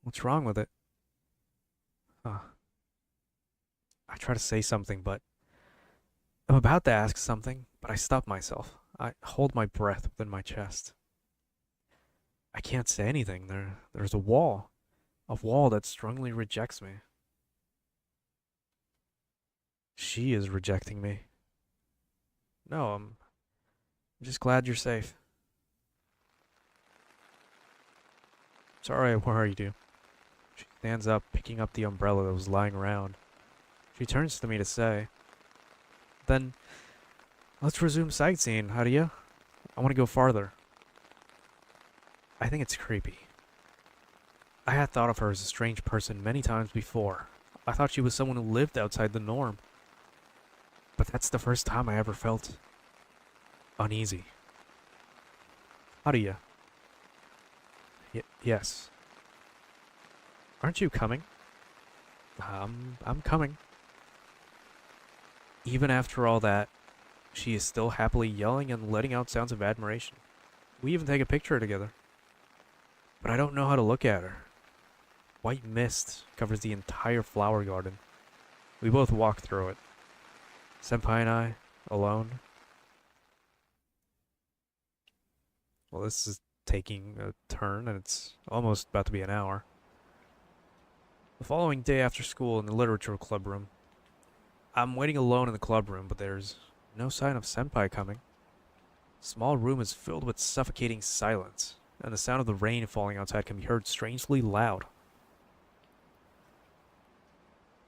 Speaker 1: What's wrong with it? Huh. I try to say something, but I'm about to ask something, but I stop myself. I hold my breath within my chest. I can't say anything. There's a wall that strongly rejects me. She is rejecting me. No, I'm just glad you're safe. Sorry I worried you. She stands up, picking up the umbrella that was lying around. She turns to me to say, Then, let's resume sightseeing, how do you? I want to go farther. I think it's creepy. I had thought of her as a strange person many times before. I thought she was someone who lived outside the norm. But that's the first time I ever felt uneasy. How do you? Yes. Aren't you coming? I'm coming. Even after all that, she is still happily yelling and letting out sounds of admiration. We even take a picture together. But I don't know how to look at her. White mist covers the entire flower garden. We both walk through it. Senpai and I, alone. Well, this is taking a turn, and it's almost about to be an hour. The following day after school in the literature club room. I'm waiting alone in the club room, but there's no sign of Senpai coming. The small room is filled with suffocating silence, and the sound of the rain falling outside can be heard strangely loud.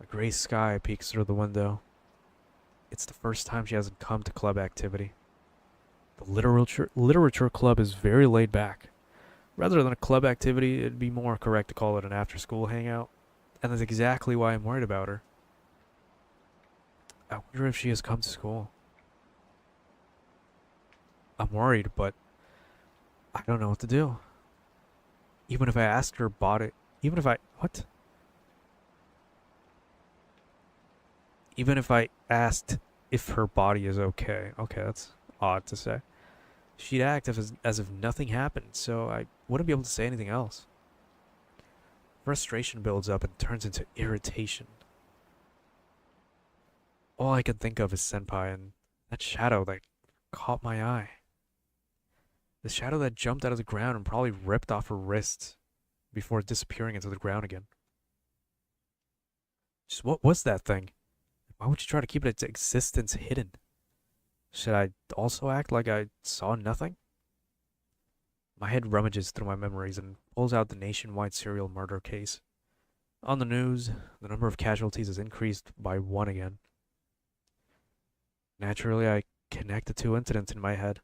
Speaker 1: A gray sky peeks through the window. It's the first time she hasn't come to club activity. The literature club is very laid back. Rather than a club activity, it'd be more correct to call it an after-school hangout. And that's exactly why I'm worried about her. I wonder if she has come to school. I'm worried, but I don't know what to do. Even if I asked her about it, What? Even if I asked if her body is okay. Okay, that's odd to say. She'd act as if nothing happened, so I wouldn't be able to say anything else. Frustration builds up and turns into irritation. All I can think of is Senpai and that shadow that caught my eye. The shadow that jumped out of the ground and probably ripped off her wrist before disappearing into the ground again. Just what was that thing? Why would you try to keep its existence hidden? Should I also act like I saw nothing? My head rummages through my memories and pulls out the nationwide serial murder case. On the news, the number of casualties has increased by 1 again. Naturally, I connect the two incidents in my head.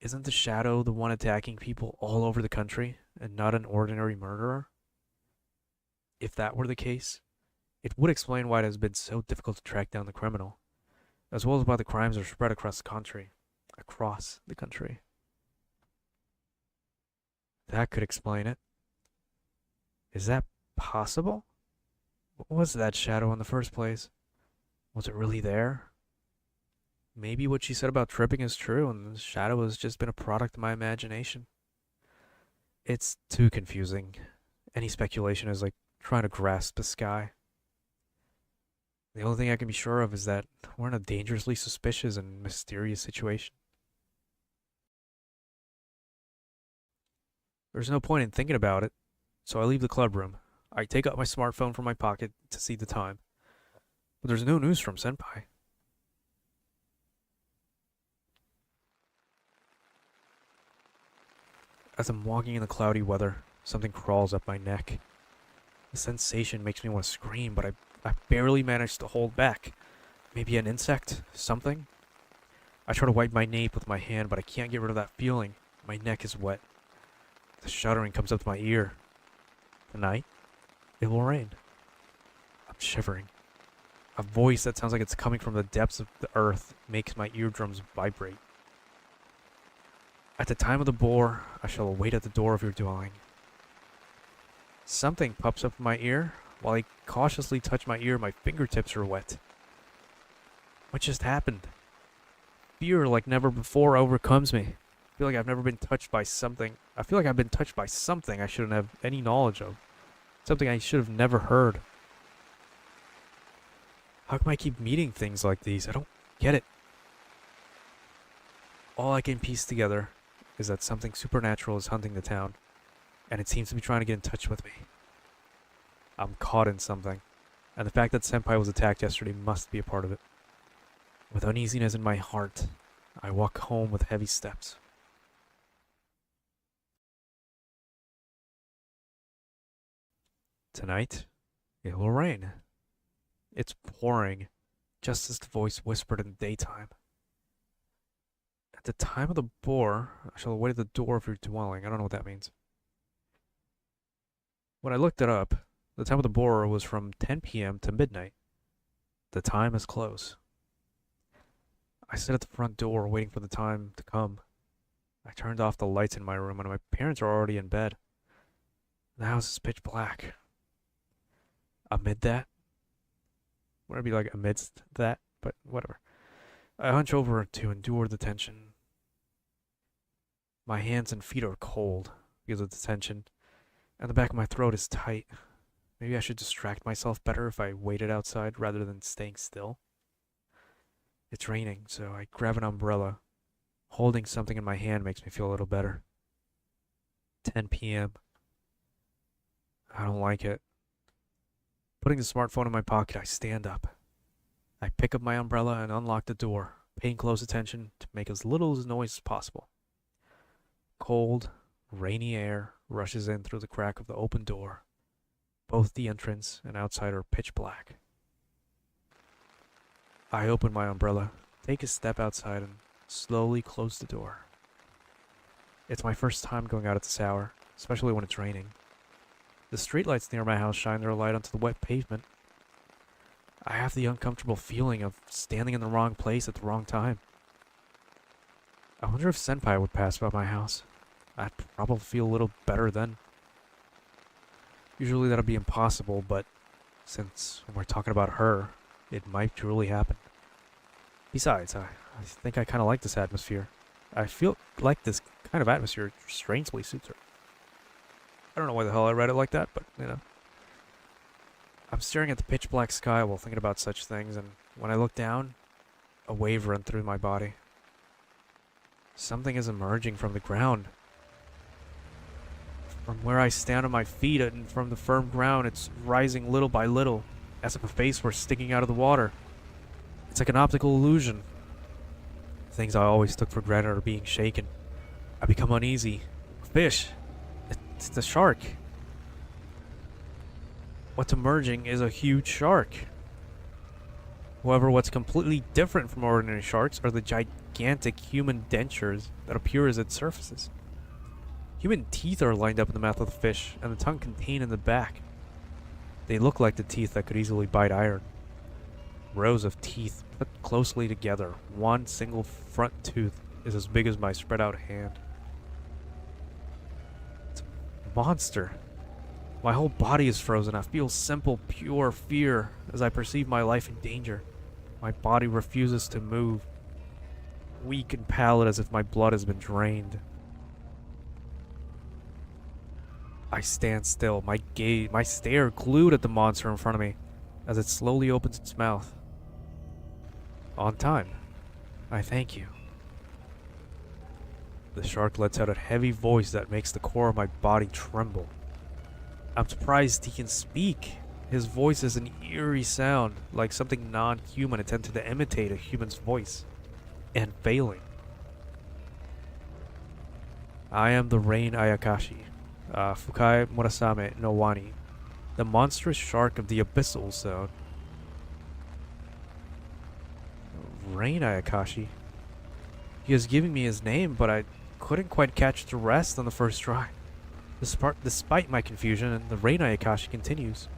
Speaker 1: Isn't the shadow the one attacking people all over the country and not an ordinary murderer? If that were the case, it would explain why it has been so difficult to track down the criminal, as well as why the crimes are spread across the country. That could explain it. Is that possible? What was that shadow in the first place? Was it really there? Maybe what she said about tripping is true, and the shadow has just been a product of my imagination. It's too confusing. Any speculation is like trying to grasp the sky. The only thing I can be sure of is that we're in a dangerously suspicious and mysterious situation. There's no point in thinking about it, so I leave the club room. I take out my smartphone from my pocket to see the time. But there's no news from Senpai. As I'm walking in the cloudy weather, something crawls up my neck. The sensation makes me want to scream, but I barely manage to hold back. Maybe an insect? Something? I try to wipe my nape with my hand, but I can't get rid of that feeling. My neck is wet. The shuddering comes up to my ear. Tonight, it will rain. I'm shivering. A voice that sounds like it's coming from the depths of the earth makes my eardrums vibrate. At the time of the bore, I shall await at the door of your dwelling. Something pops up in my ear. While I cautiously touch my ear, my fingertips are wet. What just happened? Fear like never before overcomes me. I feel like I've never been touched by something. I feel like I've been touched by something I shouldn't have any knowledge of. Something I should have never heard. How come I keep meeting things like these? I don't get it. All I can piece together is that something supernatural is hunting the town, and it seems to be trying to get in touch with me. I'm caught in something, and the fact that Senpai was attacked yesterday must be a part of it. With uneasiness in my heart, I walk home with heavy steps. Tonight, it will rain. It's pouring, just as the voice whispered in the daytime. At the time of the bore, I shall await at the door of your dwelling. I don't know what that means. When I looked it up, the time of the bore was from 10 p.m. to midnight. The time is close. I sit at the front door waiting for the time to come. I turned off the lights in my room and my parents are already in bed. The house is pitch black. Amid that? Would it be like amidst that? But whatever. I hunch over to endure the tension. My hands and feet are cold because of the tension, and the back of my throat is tight. Maybe I should distract myself better if I waited outside rather than staying still. It's raining, so I grab an umbrella. Holding something in my hand makes me feel a little better. 10 p.m. I don't like it. Putting the smartphone in my pocket, I stand up. I pick up my umbrella and unlock the door, paying close attention to make as little noise as possible. Cold, rainy air rushes in through the crack of the open door. Both the entrance and outside are pitch black. I open my umbrella, take a step outside, and slowly close the door. It's my first time going out at this hour, especially when it's raining. The streetlights near my house shine their light onto the wet pavement. I have the uncomfortable feeling of standing in the wrong place at the wrong time. I wonder if Senpai would pass by my house. I'd probably feel a little better then. Usually that'd be impossible, but Since when we're talking about her, it might truly happen. Besides, I think I kind of like this atmosphere. I feel like this kind of atmosphere strangely suits her. I don't know why the hell I read it like that, but, you know. I'm staring at the pitch black sky while thinking about such things, and when I look down, a wave runs through my body. Something is emerging from the ground. From where I stand on my feet and from the firm ground, it's rising little by little, as if a face were sticking out of the water. It's like an optical illusion. Things I always took for granted are being shaken. I become uneasy. Fish! It's the shark. What's emerging is a huge shark. However, what's completely different from ordinary sharks are the gigantic human dentures that appear as it surfaces. Human teeth are lined up in the mouth of the fish, and the tongue contained in the back. They look like the teeth that could easily bite iron. Rows of teeth put closely together. One single front tooth is as big as my spread out hand. It's a monster. My whole body is frozen. I feel simple, pure fear as I perceive my life in danger. My body refuses to move. Weak and pallid as if my blood has been drained. I stand still, my stare glued at the monster in front of me as it slowly opens its mouth. On time. I thank you. The shark lets out a heavy voice that makes the core of my body tremble. I'm surprised he can speak. His voice is an eerie sound, like something non-human attempted to imitate a human's voice, and failing. I am the Rain Ayakashi, Fukai Murasame no Wani, the monstrous shark of the abyssal zone. Rain Ayakashi? He was giving me his name, but I couldn't quite catch the rest on the first try. Despite my confusion, the Rain Ayakashi continues.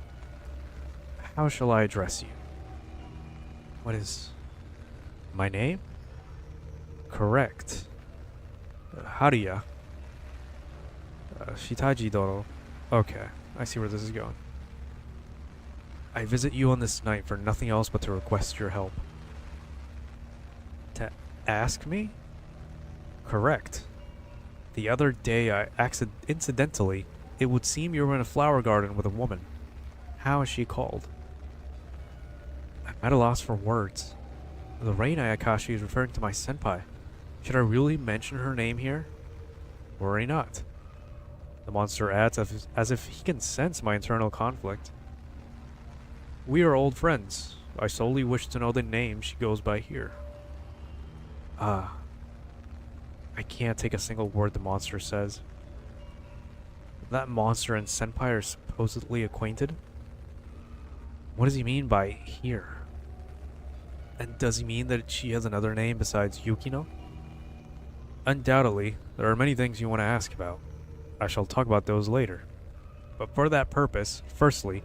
Speaker 1: How shall I address you? What is my name? Correct. Haruya. Shitaji Dono. Okay, I see where this is going. I visit you on this night for nothing else but to request your help. To ask me? Correct. The other day incidentally, it would seem you were in a flower garden with a woman. How is she called? I'm at a loss for words. The Rain Ayakashi is referring to my senpai. Should I really mention her name here? Worry not. The monster adds as if he can sense my internal conflict. We are old friends. I solely wish to know the name she goes by here. I can't take a single word the monster says. That monster and senpai are supposedly acquainted? What does he mean by here? And does he mean that she has another name besides Yukino? Undoubtedly, there are many things you want to ask about. I shall talk about those later. But for that purpose, firstly,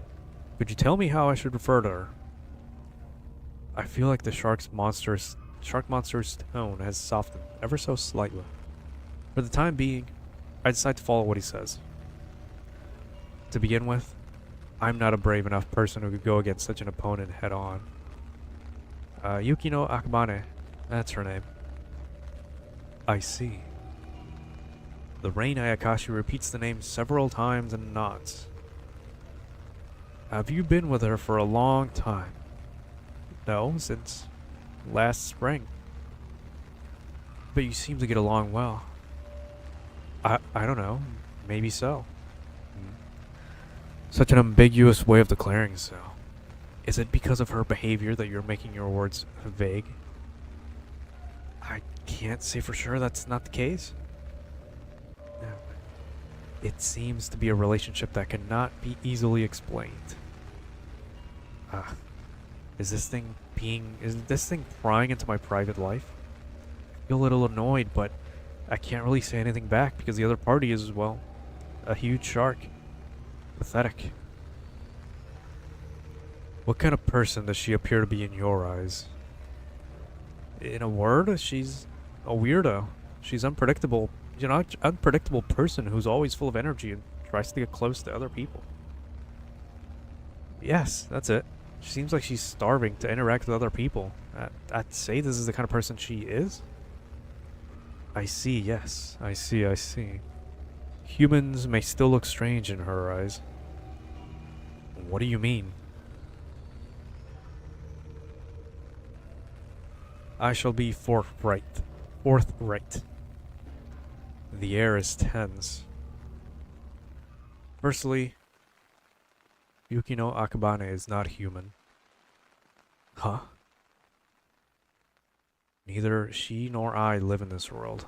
Speaker 1: could you tell me how I should refer to her? I feel like the shark monster's tone has softened ever so slightly. For the time being, I decide to follow what he says. To begin with, I'm not a brave enough person who could go against such an opponent head on. Yukino Akabane, that's her name. I see. The Rain Ayakashi repeats the name several times and nods. Have you been with her for a long time? No, since last spring. But you seem to get along well. I don't know. Maybe so. Such an ambiguous way of declaring so. Is it because of her behavior that you're making your words vague? I can't say for sure that's not the case. No. It seems to be a relationship that cannot be easily explained. Is this thing prying into my private life? I feel a little annoyed, but I can't really say anything back because the other party is, well, a huge shark. Pathetic. What kind of person does she appear to be in your eyes? In a word, she's a weirdo. She's unpredictable. She's an unpredictable person who's always full of energy and tries to get close to other people. Yes, that's it. She seems like she's starving to interact with other people. I'd say this is the kind of person she is. I see, yes. I see. Humans may still look strange in her eyes. What do you mean? I shall be forthright. Forthright. The air is tense. Firstly, Yukino Akabane is not human. Huh? Neither she nor I live in this world.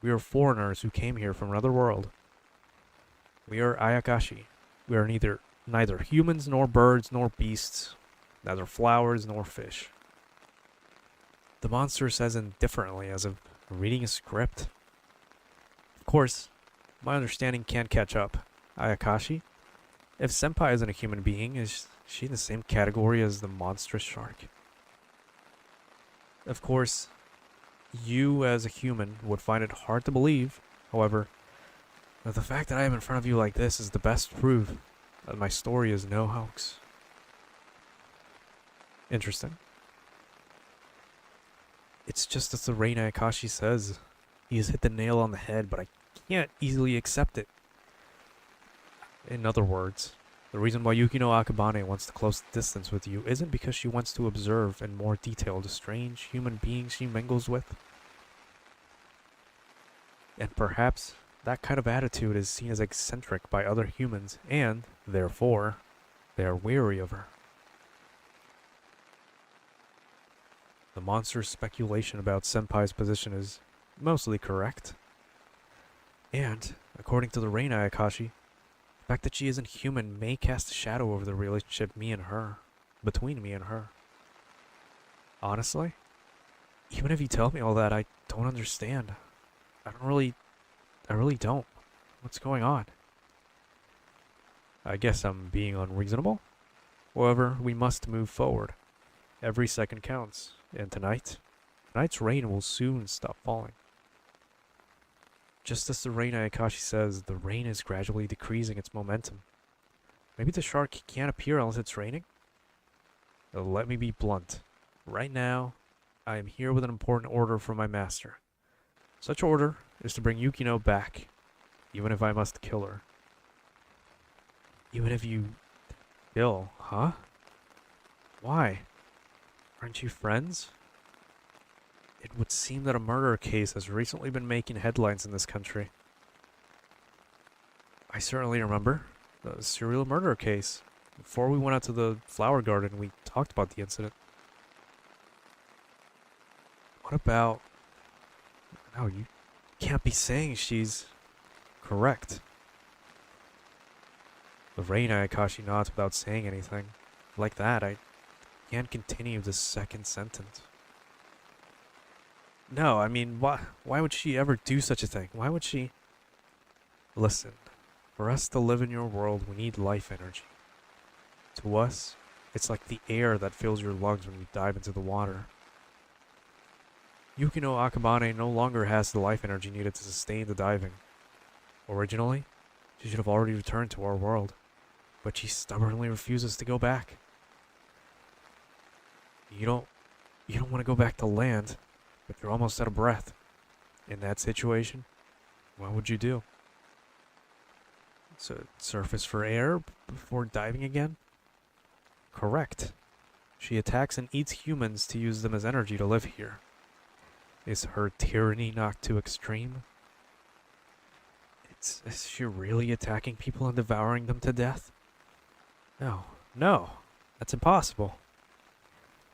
Speaker 1: We are foreigners who came here from another world. We are Ayakashi. We are neither humans nor birds nor beasts, neither flowers nor fish. The monster says indifferently as if reading a script. Of course, my understanding can't catch up. Ayakashi? If Senpai isn't a human being, is she in the same category as the monstrous shark? Of course, you as a human would find it hard to believe, however, that the fact that I am in front of you like this is the best proof that my story is no hoax. Interesting. It's just as the Reina Akashi says. He has hit the nail on the head, but I can't easily accept it. In other words, the reason why Yukino Akabane wants to close the distance with you isn't because she wants to observe in more detail the strange human beings she mingles with. And perhaps that kind of attitude is seen as eccentric by other humans, and, therefore, they are wary of her. The monster's speculation about Senpai's position is mostly correct. And, according to the Reina Akashi, the fact that she isn't human may cast a shadow over the relationship between me and her. Honestly, even if you tell me all that, I don't understand. I really don't. What's going on? I guess I'm being unreasonable. However, we must move forward. Every second counts. And tonight's rain will soon stop falling. Just as the Reina Akashi says, the rain is gradually decreasing its momentum. Maybe the shark can't appear unless it's raining? Let me be blunt. Right now, I am here with an important order from my master. Such order is to bring Yukino back, even if I must kill her. Even if you kill, huh? Why? Aren't you friends? It would seem that a murder case has recently been making headlines in this country. I certainly remember the serial murder case. Before we went out to the flower garden, we talked about the incident. What about... No, you can't be saying she's correct. The Reina Akashi nods without saying anything. Like that, I can't continue the second sentence. No, I mean, why would she ever do such a thing? Why would she... Listen, for us to live in your world, we need life energy. To us, it's like the air that fills your lungs when you dive into the water. Yukino Akabane no longer has the life energy needed to sustain the diving. Originally, she should have already returned to our world, but she stubbornly refuses to go back. You don't want to go back to land, but you're almost out of breath. In that situation, what would you do? So surface for air before diving again? Correct. She attacks and eats humans to use them as energy to live here. Is her tyranny not too extreme? Is she really attacking people and devouring them to death? No, that's impossible.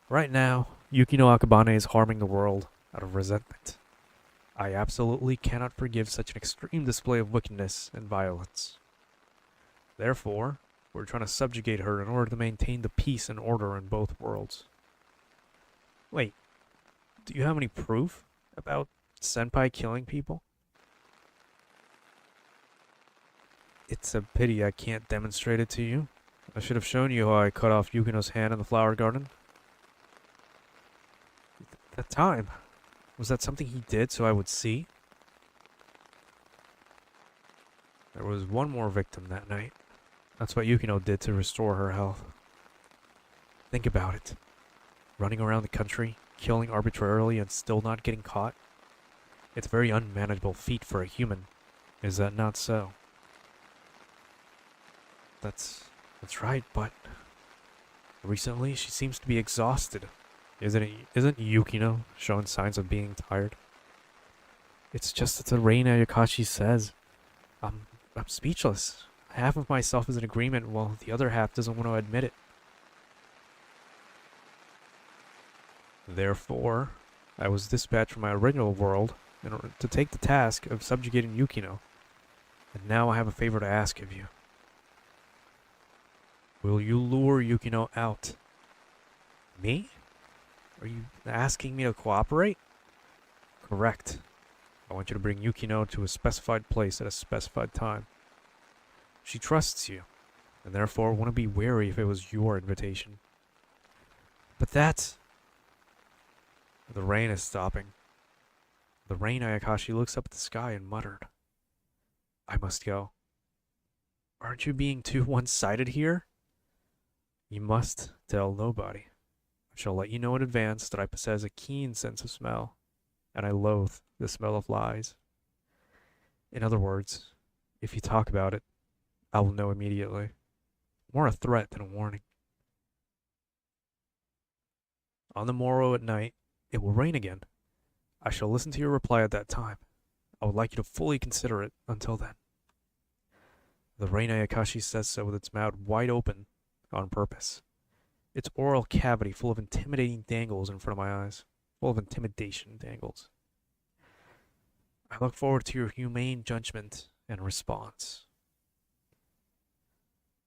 Speaker 1: Right now, Yukino Akabane is harming the world out of resentment. I absolutely cannot forgive such an extreme display of wickedness and violence. Therefore, we're trying to subjugate her in order to maintain the peace and order in both worlds. Wait, do you have any proof about Senpai killing people? It's a pity I can't demonstrate it to you. I should have shown you how I cut off Yukino's hand in the flower garden. That time, was that something he did so I would see? There was one more victim that night. That's what Yukino did to restore her health. Think about it. Running around the country, killing arbitrarily and still not getting caught. It's a very unmanageable feat for a human. Is that not so? That's right, but recently she seems to be exhausted. Isn't Yukino showing signs of being tired? It's just that the rain Ayakashi says. I'm speechless. Half of myself is in agreement while the other half doesn't want to admit it. Therefore, I was dispatched from my original world in order to take the task of subjugating Yukino. And now I have a favor to ask of you. Will you lure Yukino out? Me? Are you asking me to cooperate? Correct. I want you to bring Yukino to a specified place at a specified time. She trusts you, and therefore wouldn't be wary if it was your invitation. But that's... The rain is stopping. The rain Ayakashi looks up at the sky and muttered. I must go. Aren't you being too one-sided here? You must tell nobody. I shall let you know in advance that I possess a keen sense of smell, and I loathe the smell of lies. In other words, if you talk about it, I will know immediately. More a threat than a warning. On the morrow at night, it will rain again. I shall listen to your reply at that time. I would like you to fully consider it until then. The rain Ayakashi says so with its mouth wide open on purpose. Its oral cavity full of intimidating dangles in front of my eyes. Full of intimidation dangles. I look forward to your humane judgment and response.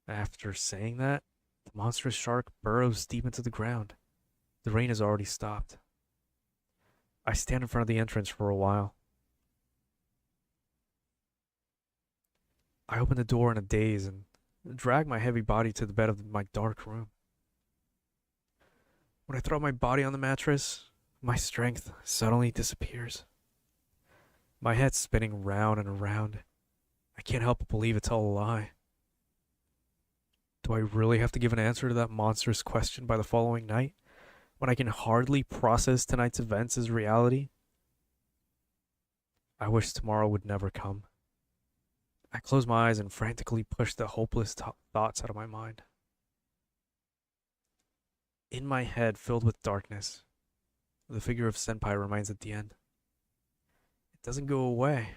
Speaker 1: After saying that, the monstrous shark burrows deep into the ground. The rain has already stopped. I stand in front of the entrance for a while. I open the door in a daze and drag my heavy body to the bed of my dark room. When I throw my body on the mattress, my strength suddenly disappears. My head's spinning round and around. I can't help but believe it's all a lie. Do I really have to give an answer to that monstrous question by the following night, when I can hardly process tonight's events as reality? I wish tomorrow would never come. I close my eyes and frantically push the hopeless thoughts out of my mind. In my head, filled with darkness, the figure of Senpai remains at the end. It doesn't go away.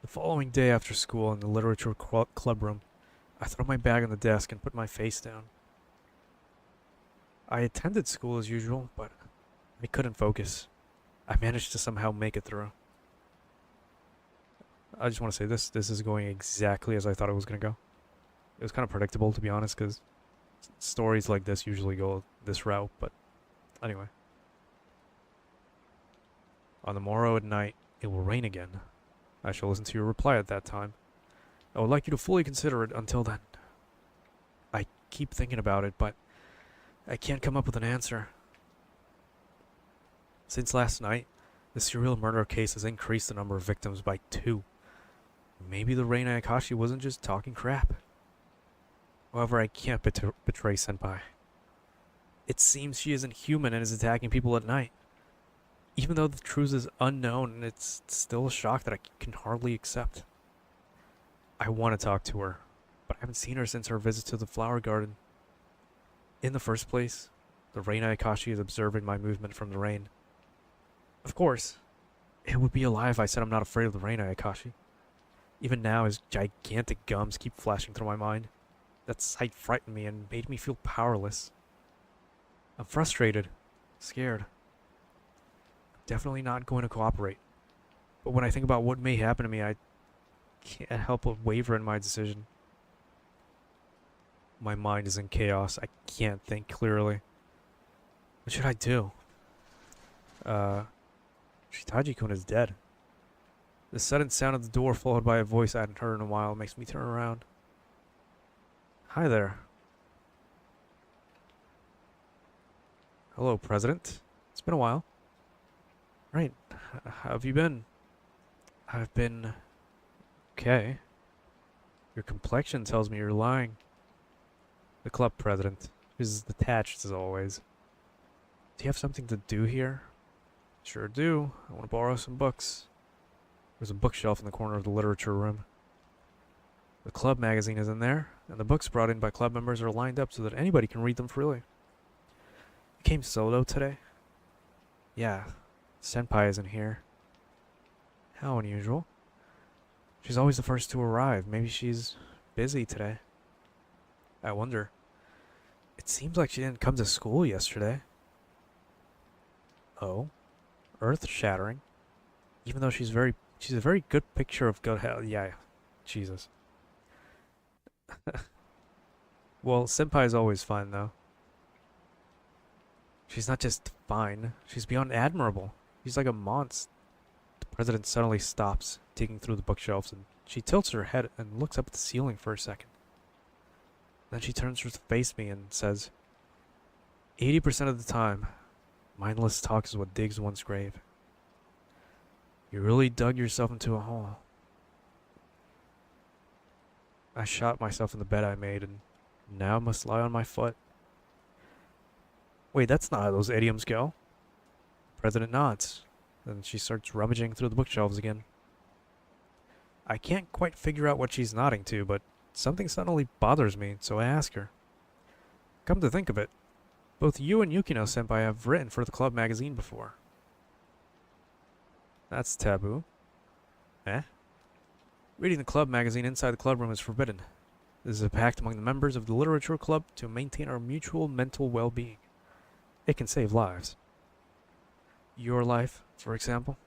Speaker 1: The following day after school in the literature club room, I throw my bag on the desk and put my face down. I attended school as usual, but I couldn't focus. I managed to somehow make it through. I just want to say this is going exactly as I thought it was going to go. It was kind of predictable, to be honest, because stories like this usually go this route, but anyway. On the morrow at night, it will rain again. I shall listen to your reply at that time. I would like you to fully consider it until then. I keep thinking about it, but I can't come up with an answer. Since last night, the serial murder case has increased the number of victims by 2. Maybe the Reina Akashi wasn't just talking crap. However, I can't betray Senpai. It seems she isn't human and is attacking people at night. Even though the truth is unknown, it's still a shock that I can hardly accept. I want to talk to her, but I haven't seen her since her visit to the flower garden. In the first place, the Reina Akashi is observing my movement from the rain. Of course, it would be a lie if I said I'm not afraid of the Reina Akashi. Even now, his gigantic gums keep flashing through my mind. That sight frightened me and made me feel powerless. I'm frustrated, scared. Definitely not going to cooperate. But when I think about what may happen to me, I can't help but waver in my decision. My mind is in chaos. I can't think clearly. What should I do? Shitaji-kun is dead. The sudden sound of the door followed by a voice I hadn't heard in a while makes me turn around. Hi there. Hello, President. It's been a while. Right. How have you been? I've been okay. Your complexion tells me you're lying. The club president is detached as always. Do you have something to do here? Sure do. I want to borrow some books. There's a bookshelf in the corner of the literature room. The club magazine is in there, and the books brought in by club members are lined up so that anybody can read them freely. You came solo today? Yeah. Senpai isn't here. How unusual. She's always the first to arrive. Maybe she's busy today. I wonder. It seems like she didn't come to school yesterday. Oh? Earth-shattering. Even though she's a very good picture of good health. Yeah, Jesus. Well, Senpai's always fine, though. She's not just fine, she's beyond admirable. She's like a monster. The president suddenly stops, digging through the bookshelves, and she tilts her head and looks up at the ceiling for a second. Then she turns to face me and says, 80% of the time, mindless talk is what digs one's grave. You really dug yourself into a hole. I shot myself in the bed I made, and now must lie on my foot. Wait, that's not how those idioms go. The president nods. Then she starts rummaging through the bookshelves again. I can't quite figure out what she's nodding to, but something suddenly bothers me, so I ask her. Come to think of it, both you and Yukino-senpai have written for the club magazine before. That's taboo. Eh? Reading the club magazine inside the clubroom is forbidden. This is a pact among the members of the literature club to maintain our mutual mental well-being. It can save lives. Your life, for example.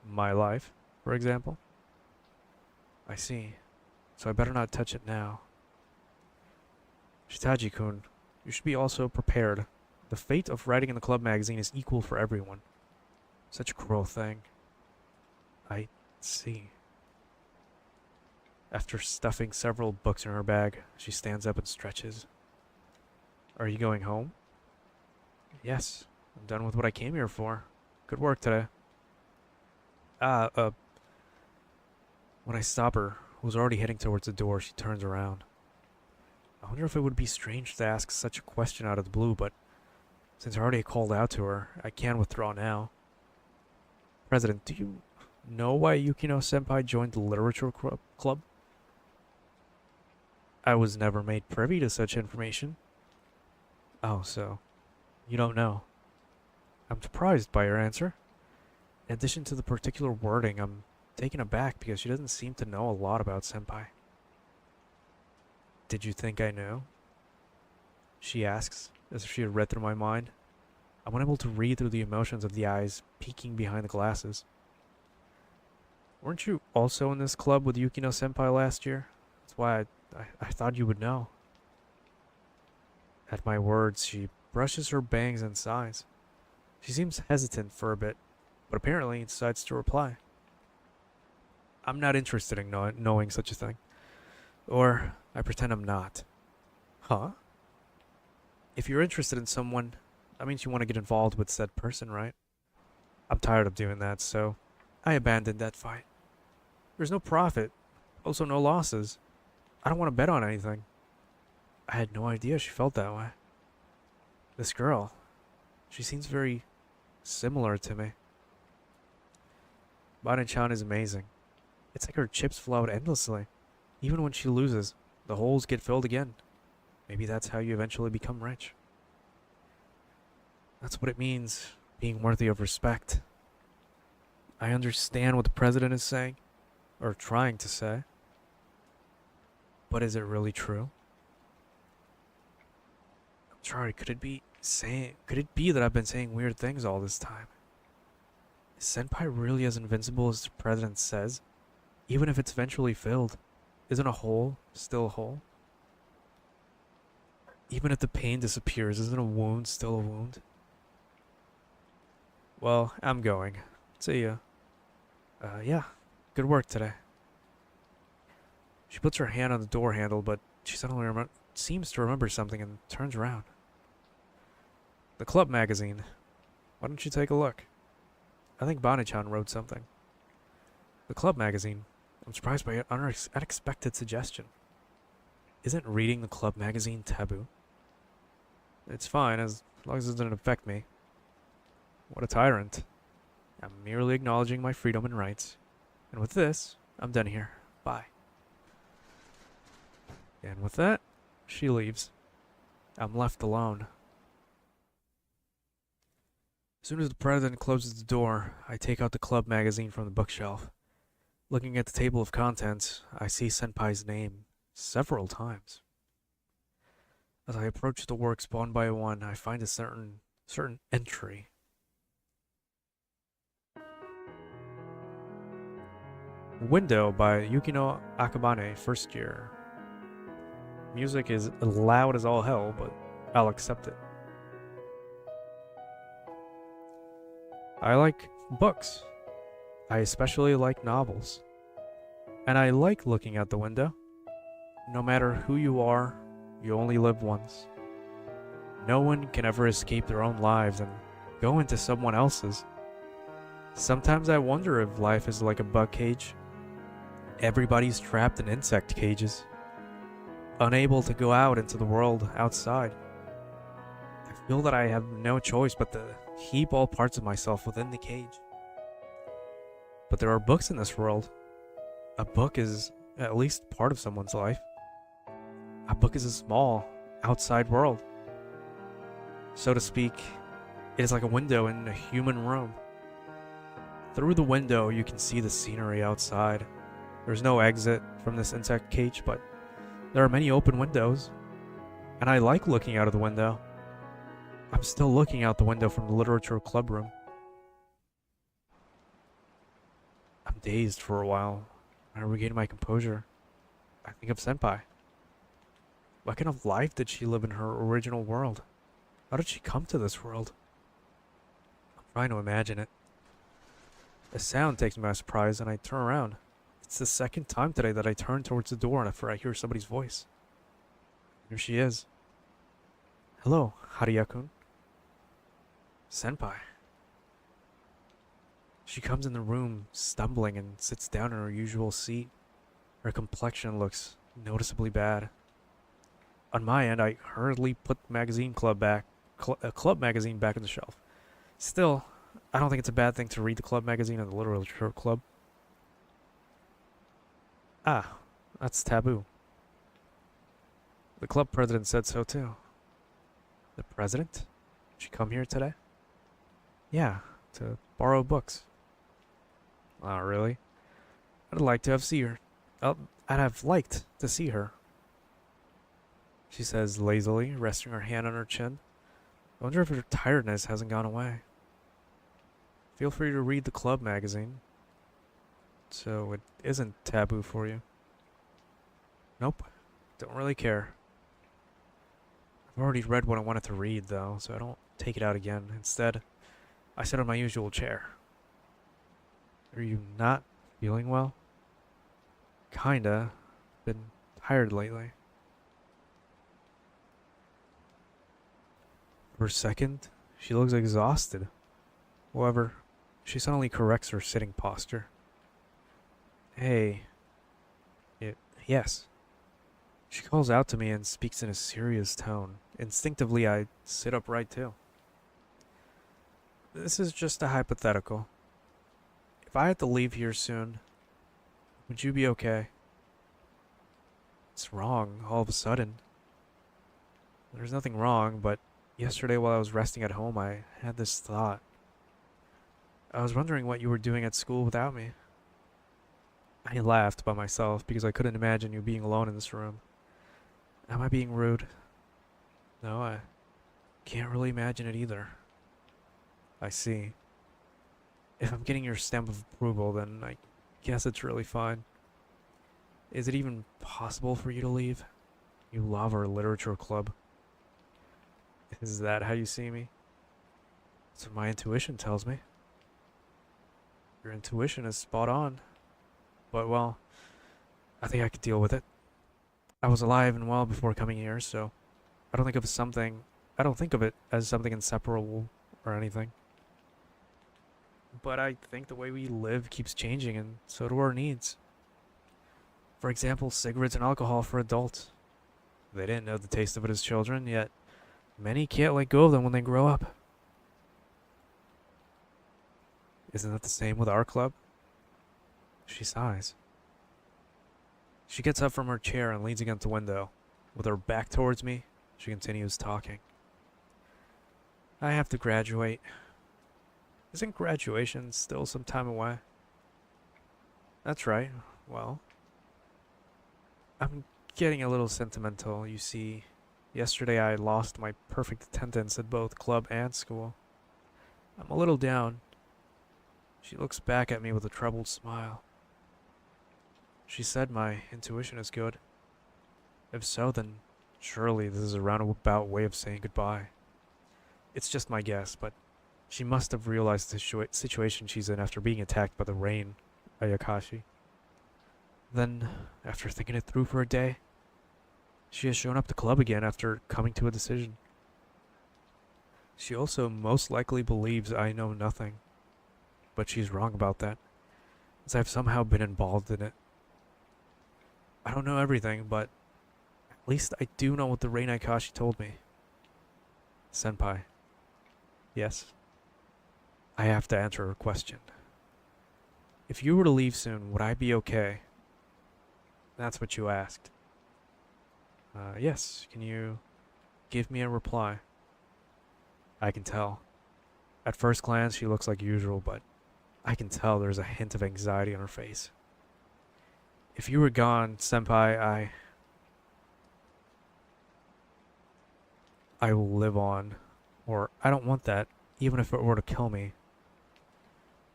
Speaker 1: My life, for example. I see. So I better not touch it now. Shitaji-kun, you should be also prepared. The fate of writing in the club magazine is equal for everyone. Such a cruel thing. I see. After stuffing several books in her bag, she stands up and stretches. Are you going home? Yes, I'm done with what I came here for. Good work today. When I stop her, who's already heading towards the door, she turns around. I wonder if it would be strange to ask such a question out of the blue, but since I already called out to her, I can withdraw now. President, do you know why Yukino-senpai joined the literature club? I was never made privy to such information. Oh, so you don't know. I'm surprised by your answer. In addition to the particular wording, I'm taken aback because she doesn't seem to know a lot about senpai. Did you think I knew? She asks, as if she had read through my mind. I'm unable to read through the emotions of the eyes peeking behind the glasses. Weren't you also in this club with Yukino-senpai last year? That's why I thought you would know. At my words, she brushes her bangs and sighs. She seems hesitant for a bit, but apparently decides to reply. I'm not interested in knowing such a thing. Or, I pretend I'm not. Huh? If you're interested in someone, that means you want to get involved with said person, right? I'm tired of doing that, so I abandoned that fight. There's no profit, also no losses. I don't want to bet on anything. I had no idea she felt that way. This girl, she seems very similar to me. Baden-chan is amazing. It's like her chips flow out endlessly. Even when she loses, the holes get filled again. Maybe that's how you eventually become rich. That's what it means, being worthy of respect. I understand what the president is saying, or trying to say. But is it really true? I'm sorry, could it be that I've been saying weird things all this time? Is senpai really as invincible as the president says? Even if it's eventually filled, isn't a hole still a hole? Even if the pain disappears, isn't a wound still a wound? Well, I'm going. See ya. Yeah. Good work today. She puts her hand on the door handle, but she suddenly seems to remember something and turns around. The club magazine. Why don't you take a look? I think Bonnie-chan wrote something. The club magazine. I'm surprised by an unexpected suggestion. Isn't reading the club magazine taboo? It's fine, as long as it doesn't affect me. What a tyrant. I'm merely acknowledging my freedom and rights. And with this, I'm done here. Bye. And with that, she leaves. I'm left alone. As soon as the president closes the door, I take out the club magazine from the bookshelf. Looking at the table of contents, I see Senpai's name several times. As I approach the works one by one, I find a certain entry. Window by Yukino Akabane, first year. Music is loud as all hell, but I'll accept it. I like books. I especially like novels. And I like looking out the window. No matter who you are, you only live once. No one can ever escape their own lives and go into someone else's. Sometimes I wonder if life is like a bug cage. Everybody's trapped in insect cages, unable to go out into the world outside. I feel that I have no choice but to keep all parts of myself within the cage. But there are books in this world. A book is at least part of someone's life. A book is a small, outside world. So to speak, it is like a window in a human room. Through the window, you can see the scenery outside. There's no exit from this insect cage, but there are many open windows. And I like looking out of the window. I'm still looking out the window from the literature club room. I'm dazed for a while. I regain my composure. I think of Senpai. What kind of life did she live in her original world? How did she come to this world? I'm trying to imagine it. A sound takes me by surprise and I turn around. It's the second time today that I turn towards the door after I hear somebody's voice. Here she is. Hello, Haruya-kun. Senpai. She comes in the room, stumbling, and sits down in her usual seat. Her complexion looks noticeably bad. On my end, I hurriedly put the club magazine back on the shelf. Still, I don't think it's a bad thing to read the club magazine in the literature club. Ah, that's taboo. The club president said so too. The president? Did she come here today? Yeah, to borrow books. Oh, really? I'd like to have seen her. I'd have liked to see her. She says lazily, resting her hand on her chin. I wonder if her tiredness hasn't gone away. Feel free to read the club magazine. So it isn't taboo for you? Nope. Don't really care. I've already read what I wanted to read, though, so I don't take it out again. Instead, I sit on my usual chair. Are you not feeling well? Kinda. Been tired lately. For a second, she looks exhausted. However, she suddenly corrects her sitting posture. Hey. Yes. She calls out to me and speaks in a serious tone. Instinctively, I sit upright too. This is just a hypothetical. If I had to leave here soon, would you be okay? It's wrong, all of a sudden. There's nothing wrong, but yesterday while I was resting at home, I had this thought. I was wondering what you were doing at school without me. I laughed by myself because I couldn't imagine you being alone in this room. Am I being rude? No, I can't really imagine it either. I see. If I'm getting your stamp of approval, then I guess it's really fine. Is it even possible for you to leave? You love our literature club. Is that how you see me? That's what my intuition tells me. Your intuition is spot on. But, well, I think I could deal with it. I was alive and well before coming here, so I don't think of it as something inseparable or anything. But I think the way we live keeps changing, and so do our needs. For example, cigarettes and alcohol for adults. They didn't know the taste of it as children, yet many can't let go of them when they grow up. Isn't that the same with our club? She sighs. She gets up from her chair and leans against the window. With her back towards me, she continues talking. I have to graduate. Isn't graduation still some time away? That's right. Well, I'm getting a little sentimental. You see, yesterday I lost my perfect attendance at both club and school. I'm a little down. She looks back at me with a troubled smile. She said my intuition is good. If so, then surely this is a roundabout way of saying goodbye. It's just my guess, but she must have realized the situation she's in after being attacked by the rain, Ayakashi. Then, after thinking it through for a day, she has shown up to club again after coming to a decision. She also most likely believes I know nothing, but she's wrong about that, as I've somehow been involved in it. I don't know everything, but at least I do know what the Rain Ayakashi told me. Senpai. Yes. I have to answer her question. If you were to leave soon, would I be okay? That's what you asked. Yes. Can you give me a reply? I can tell. At first glance, she looks like usual, but I can tell there's a hint of anxiety on her face. If you were gone, Senpai, I will live on. Or, I don't want that, even if it were to kill me.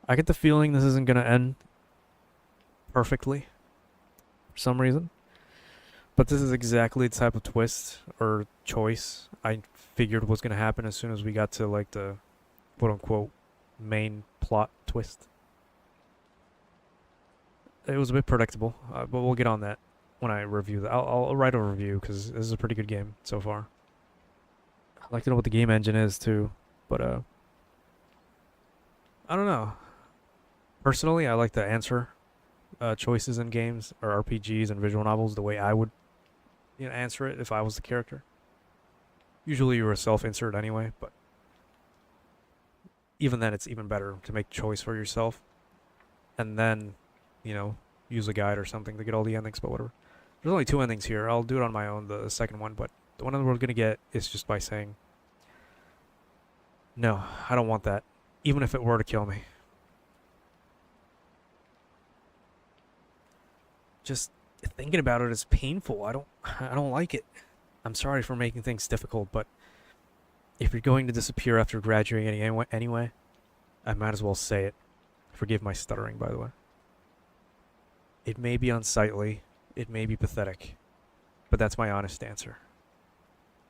Speaker 1: I get the feeling this isn't gonna end perfectly, for some reason. But this is exactly the type of twist, or choice, I figured was gonna happen as soon as we got to, like, the quote-unquote main plot twist. It was a bit predictable, but we'll get on that when I review that. I'll write a review, because this is a pretty good game so far. I'd like to know what the game engine is, too, but, I don't know. Personally, I like to answer choices in games or RPGs and visual novels the way I would answer it if I was the character. Usually you're a self-insert anyway, but even then it's even better to make choice for yourself and then, use a guide or something to get all the endings, but whatever. There's only 2 endings here. I'll do it on my own, the second one, but the one that we're going to get is just by saying, no, I don't want that, even if it were to kill me. Just thinking about it is painful. I don't like it. I'm sorry for making things difficult, but if you're going to disappear after graduating anyway, I might as well say it. Forgive my stuttering, by the way. It may be unsightly, it may be pathetic, but that's my honest answer.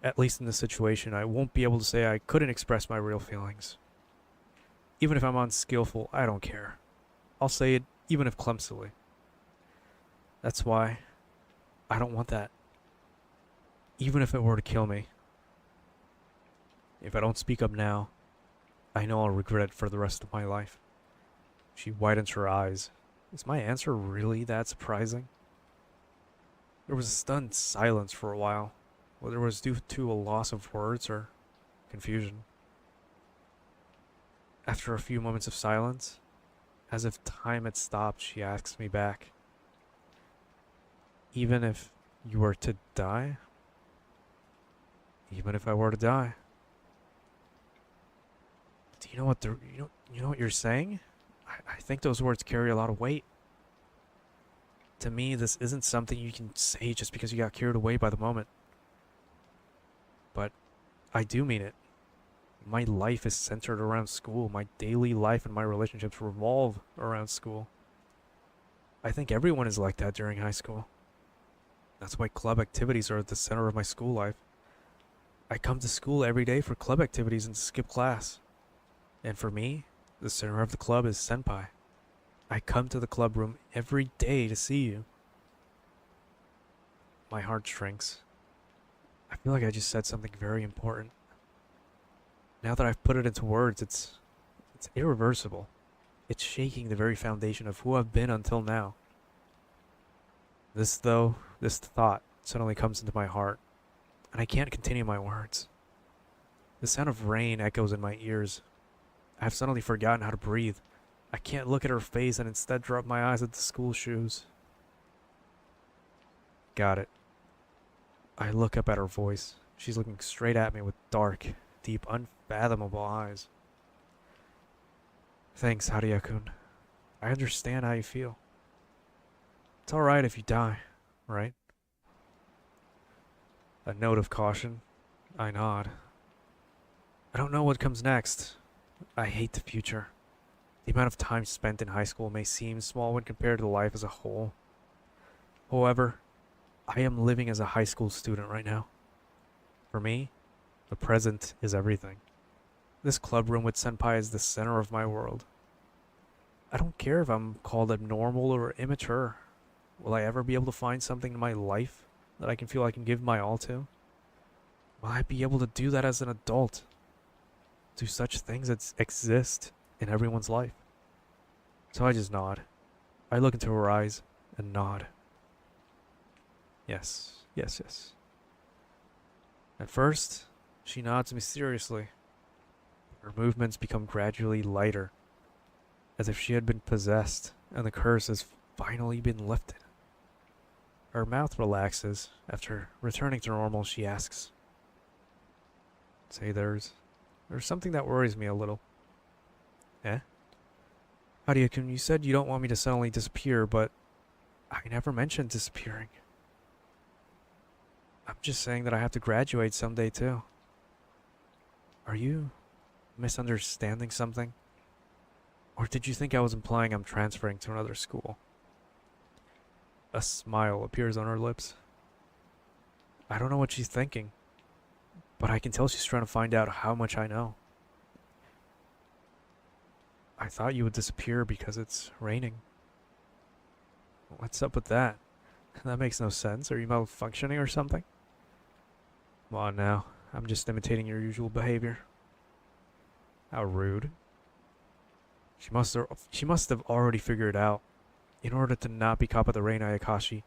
Speaker 1: At least in this situation, I won't be able to say I couldn't express my real feelings. Even if I'm unskillful, I don't care. I'll say it, even if clumsily. That's why I don't want that. Even if it were to kill me. If I don't speak up now, I know I'll regret it for the rest of my life. She widens her eyes. Is my answer really that surprising? There was a stunned silence for a while, whether it was due to a loss of words or confusion. After a few moments of silence, as if time had stopped, she asks me back, even if you were to die? Even if I were to die? Do you know what you know what you're saying? I think those words carry a lot of weight. To me, this isn't something you can say just because you got carried away by the moment. But I do mean it. My life is centered around school. My daily life and my relationships revolve around school. I think everyone is like that during high school. That's why club activities are at the center of my school life. I come to school every day for club activities and to skip class. And for me, the center of the club is Senpai. I come to the club room every day to see you. My heart shrinks. I feel like I just said something very important. Now that I've put it into words, it's irreversible. It's shaking the very foundation of who I've been until now. This thought suddenly comes into my heart, and I can't continue my words. The sound of rain echoes in my ears. I've suddenly forgotten how to breathe. I can't look at her face and instead drop my eyes at the school shoes. Got it. I look up at her voice. She's looking straight at me with dark, deep, unfathomable eyes. Thanks, Haria-kun. I understand how you feel. It's alright if you die, right? A note of caution. I nod. I don't know what comes next. I hate the future. The amount of time spent in high school may seem small when compared to life as a whole. However, I am living as a high school student right now. For me, the present is everything. This club room with Senpai is the center of my world. I don't care if I'm called abnormal or immature. Will I ever be able to find something in my life that I can feel I can give my all to? Will I be able to do that as an adult? Do such things exist in everyone's life? So I just nod. I look into her eyes and nod. Yes, yes, yes. At first, she nods mysteriously. Her movements become gradually lighter, as if she had been possessed and the curse has finally been lifted. Her mouth relaxes. After returning to normal, she asks, "Say, there's something that worries me a little." Eh? Haria-kun, you said you don't want me to suddenly disappear, but I never mentioned disappearing. I'm just saying that I have to graduate someday too. Are you misunderstanding something? Or did you think I was implying I'm transferring to another school? A smile appears on her lips. I don't know what she's thinking, but I can tell she's trying to find out how much I know. I thought you would disappear because it's raining. What's up with that? That makes no sense. Are you malfunctioning or something? Come on now. I'm just imitating your usual behavior. How rude. She must have already figured out. In order to not be caught by the Rain Ayakashi,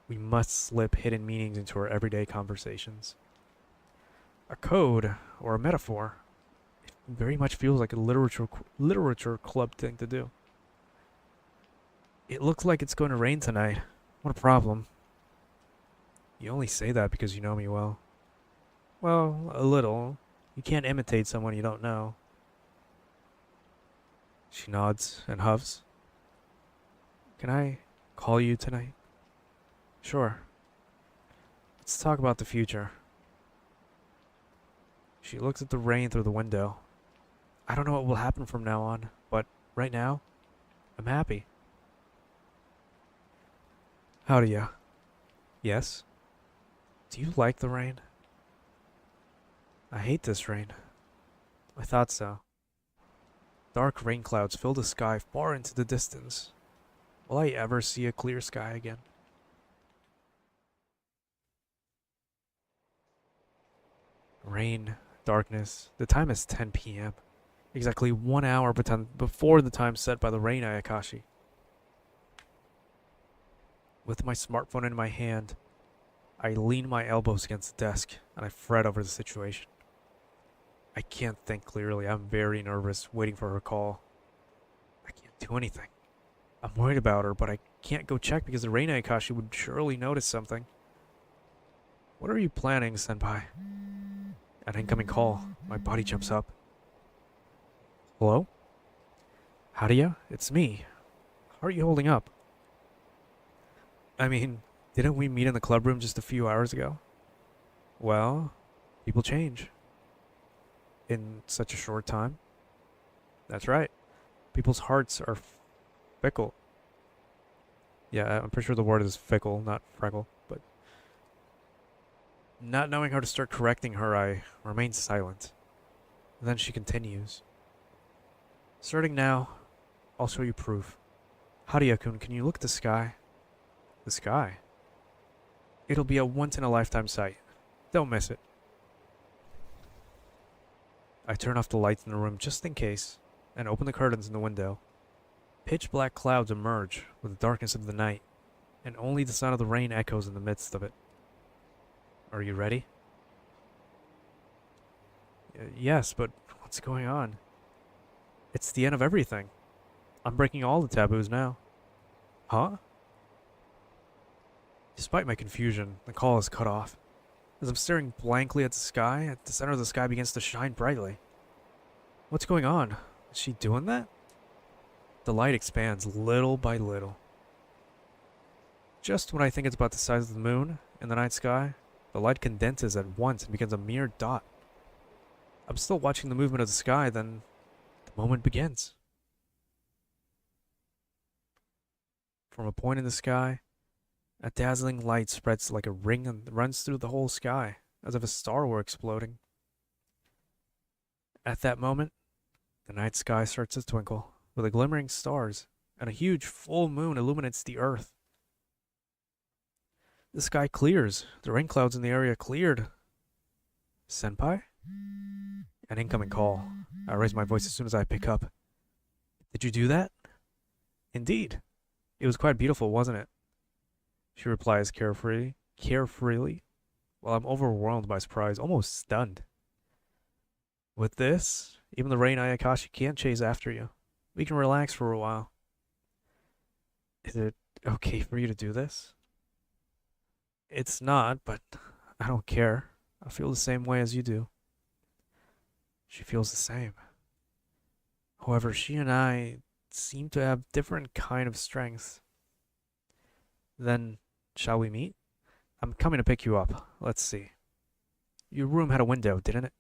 Speaker 1: we must slip hidden meanings into our everyday conversations. A code, or a metaphor, it very much feels like a literature club thing to do. It looks like it's going to rain tonight. What a problem. You only say that because you know me well. Well, a little. You can't imitate someone you don't know. She nods and huffs. Can I call you tonight? Sure. Let's talk about the future. She looks at the rain through the window. I don't know what will happen from now on, but right now, I'm happy. How do ya? Yes? Do you like the rain? I hate this rain. I thought so. Dark rain clouds fill the sky far into the distance. Will I ever see a clear sky again? Rain, darkness. The time is 10 p.m. Exactly 1 hour before the time set by the Rain Ayakashi. With my smartphone in my hand, I lean my elbows against the desk and I fret over the situation. I can't think clearly. I'm very nervous, waiting for her call. I can't do anything. I'm worried about her, but I can't go check because the Rain Ayakashi would surely notice something. What are you planning, Senpai? An incoming call. My body jumps up. Hello? Haria? It's me. How are you holding up? I mean, didn't we meet in the club room just a few hours ago? Well, people change. In such a short time? That's right. People's hearts are fickle. Yeah, I'm pretty sure the word is fickle, not freckle, but... Not knowing how to start correcting her, I remain silent. And then she continues. Starting now, I'll show you proof. Haria-kun, can you look at the sky? The sky? It'll be a once-in-a-lifetime sight. Don't miss it. I turn off the lights in the room just in case, and open the curtains in the window. Pitch black clouds emerge with the darkness of the night, and only the sound of the rain echoes in the midst of it. Are you ready? Yes, but what's going on? It's the end of everything. I'm breaking all the taboos now. Huh? Despite my confusion, the call is cut off. As I'm staring blankly at the sky, the center of the sky begins to shine brightly. What's going on? Is she doing that? The light expands little by little. Just when I think it's about the size of the moon in the night sky, the light condenses at once and becomes a mere dot. I'm still watching the movement of the sky, then the moment begins. From a point in the sky, a dazzling light spreads like a ring and runs through the whole sky, as if a star were exploding. At that moment, the night sky starts to twinkle, with a glimmering stars, and a huge full moon illuminates the earth. The sky clears. The rain clouds in the area cleared. Senpai? An incoming call. I raise my voice as soon as I pick up. Did you do that? Indeed. It was quite beautiful, wasn't it? She replies carefreely, while I'm overwhelmed by surprise, almost stunned. With this, even the rain Ayakashi can't chase after you. We can relax for a while. Is it okay for you to do this? It's not, but I don't care. I feel the same way as you do. She feels the same. However, she and I seem to have different kind of strengths. Then, shall we meet? I'm coming to pick you up. Let's see. Your room had a window, didn't it?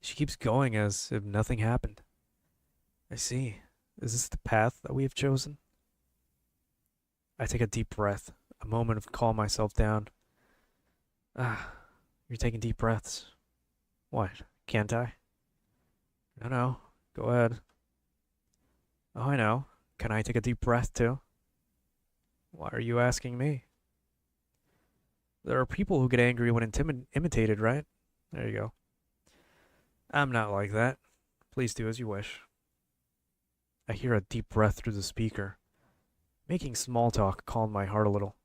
Speaker 1: She keeps going as if nothing happened. I see. Is this the path that we have chosen? I take a deep breath, a moment of calm myself down. You're taking deep breaths. What, can't I? No, go ahead. Oh, I know. Can I take a deep breath too? Why are you asking me? There are people who get angry when imitated, right? There you go. I'm not like that. Please do as you wish. I hear a deep breath through the speaker. Making small talk calmed my heart a little.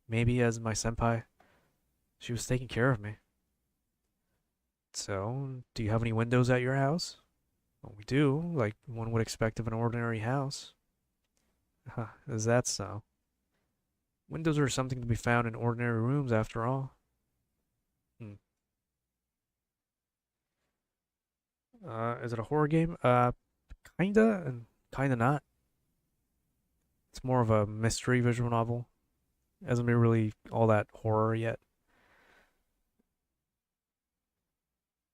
Speaker 1: Maybe as my senpai, she was taking care of me. So, do you have any windows at your house? Well, we do, like one would expect of an ordinary house. Huh, is that so? Windows are something to be found in ordinary rooms, after all. Is it a horror game? Kinda and kinda not. It's more of a mystery visual novel. It hasn't been really all that horror yet.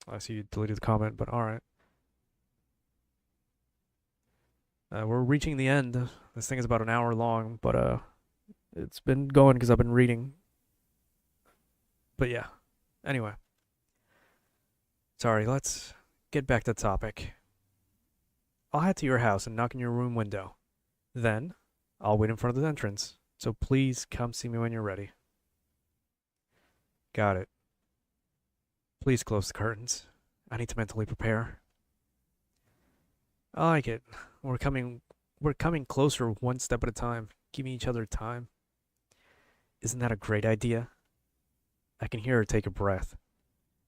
Speaker 1: I see you deleted the comment, but alright. We're reaching the end. This thing is about an hour long, but it's been going because I've been reading. But yeah. Anyway. Sorry, let's get back to the topic. I'll head to your house and knock on your room window. Then, I'll wait in front of the entrance. So please come see me when you're ready. Got it. Please close the curtains. I need to mentally prepare. I like it. We're coming closer one step at a time, giving each other time. Isn't that a great idea? I can hear her take a breath.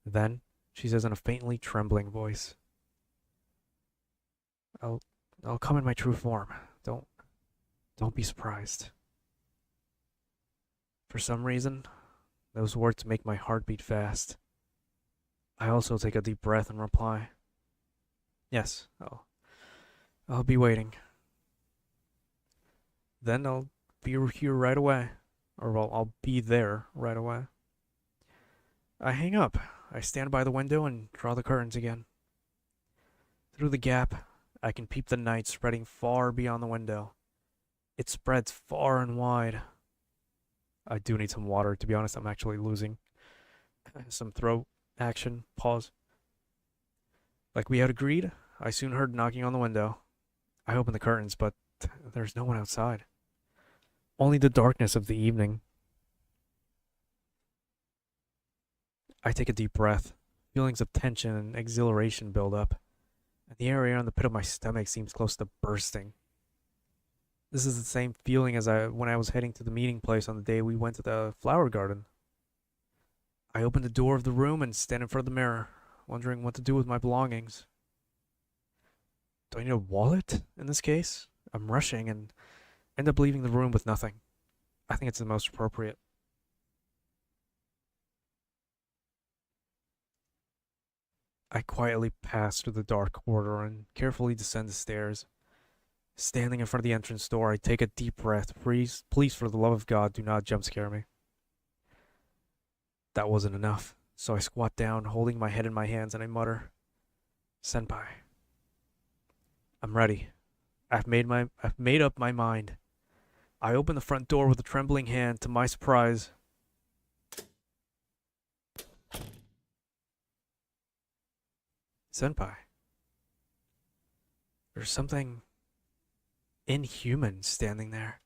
Speaker 1: Then, she says in a faintly trembling voice, I'll come in my true form. Don't be surprised. For some reason, those words make my heart beat fast. I also take a deep breath and reply, yes, I'll be waiting. Then I'll be here right away. Or well, I'll be there right away. I hang up. I stand by the window and draw the curtains again. Through the gap, I can peep the night spreading far beyond the window. It spreads far and wide. I do need some water, to be honest. I'm actually losing some throat action. Pause. Like we had agreed, I soon heard knocking on the window. I open the curtains, but there's no one outside. Only the darkness of the evening. I take a deep breath. Feelings of tension and exhilaration build up. and the area on the pit of my stomach seems close to bursting. This is the same feeling as when I was heading to the meeting place on the day we went to the flower garden. I open the door of the room and stand in front of the mirror, wondering what to do with my belongings. Do I need a wallet in this case? I'm rushing and end up leaving the room with nothing. I think it's the most appropriate. I quietly pass through the dark corridor and carefully descend the stairs. Standing in front of the entrance door, I take a deep breath. Please, for the love of God, do not jump scare me. That wasn't enough, so I squat down, holding my head in my hands, and I mutter, "Senpai, I'm ready. I've made up my mind." I open the front door with a trembling hand. To my surprise, "Senpai, there's something inhuman standing there.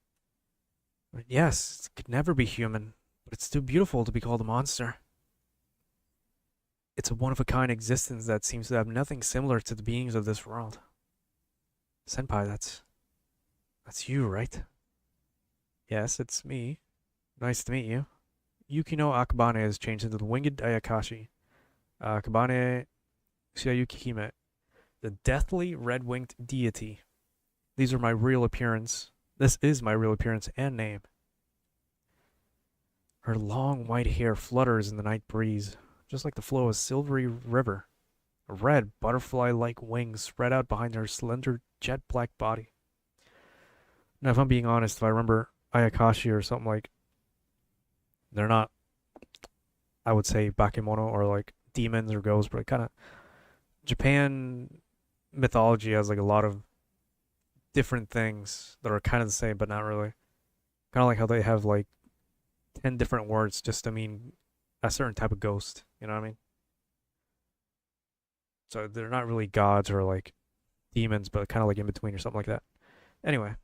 Speaker 1: Yes, it could never be human, but it's too beautiful to be called a monster. It's a one-of-a-kind existence that seems to have nothing similar to the beings of this world. Senpai, that's you, right?" "Yes, it's me. Nice to meet you. Yukino Akabane has changed into the Winged Ayakashi. Akabane Shirayuki Hime, the deathly red-winged deity. These are my real appearance. This is my real appearance and name." Her long white hair flutters in the night breeze, just like the flow of a silvery river. Red, butterfly-like wings spread out behind her slender, jet-black body. Now, if I'm being honest, if I remember Ayakashi or something like, they're not, I would say, bakemono or like demons or ghosts, but kind of Japan mythology has like a lot of different things that are kind of the same, but not really. Kind of like how they have like 10 different words just to mean a certain type of ghost. You know what I mean? So they're not really gods or like demons, but kind of like in between or something like that. Anyway,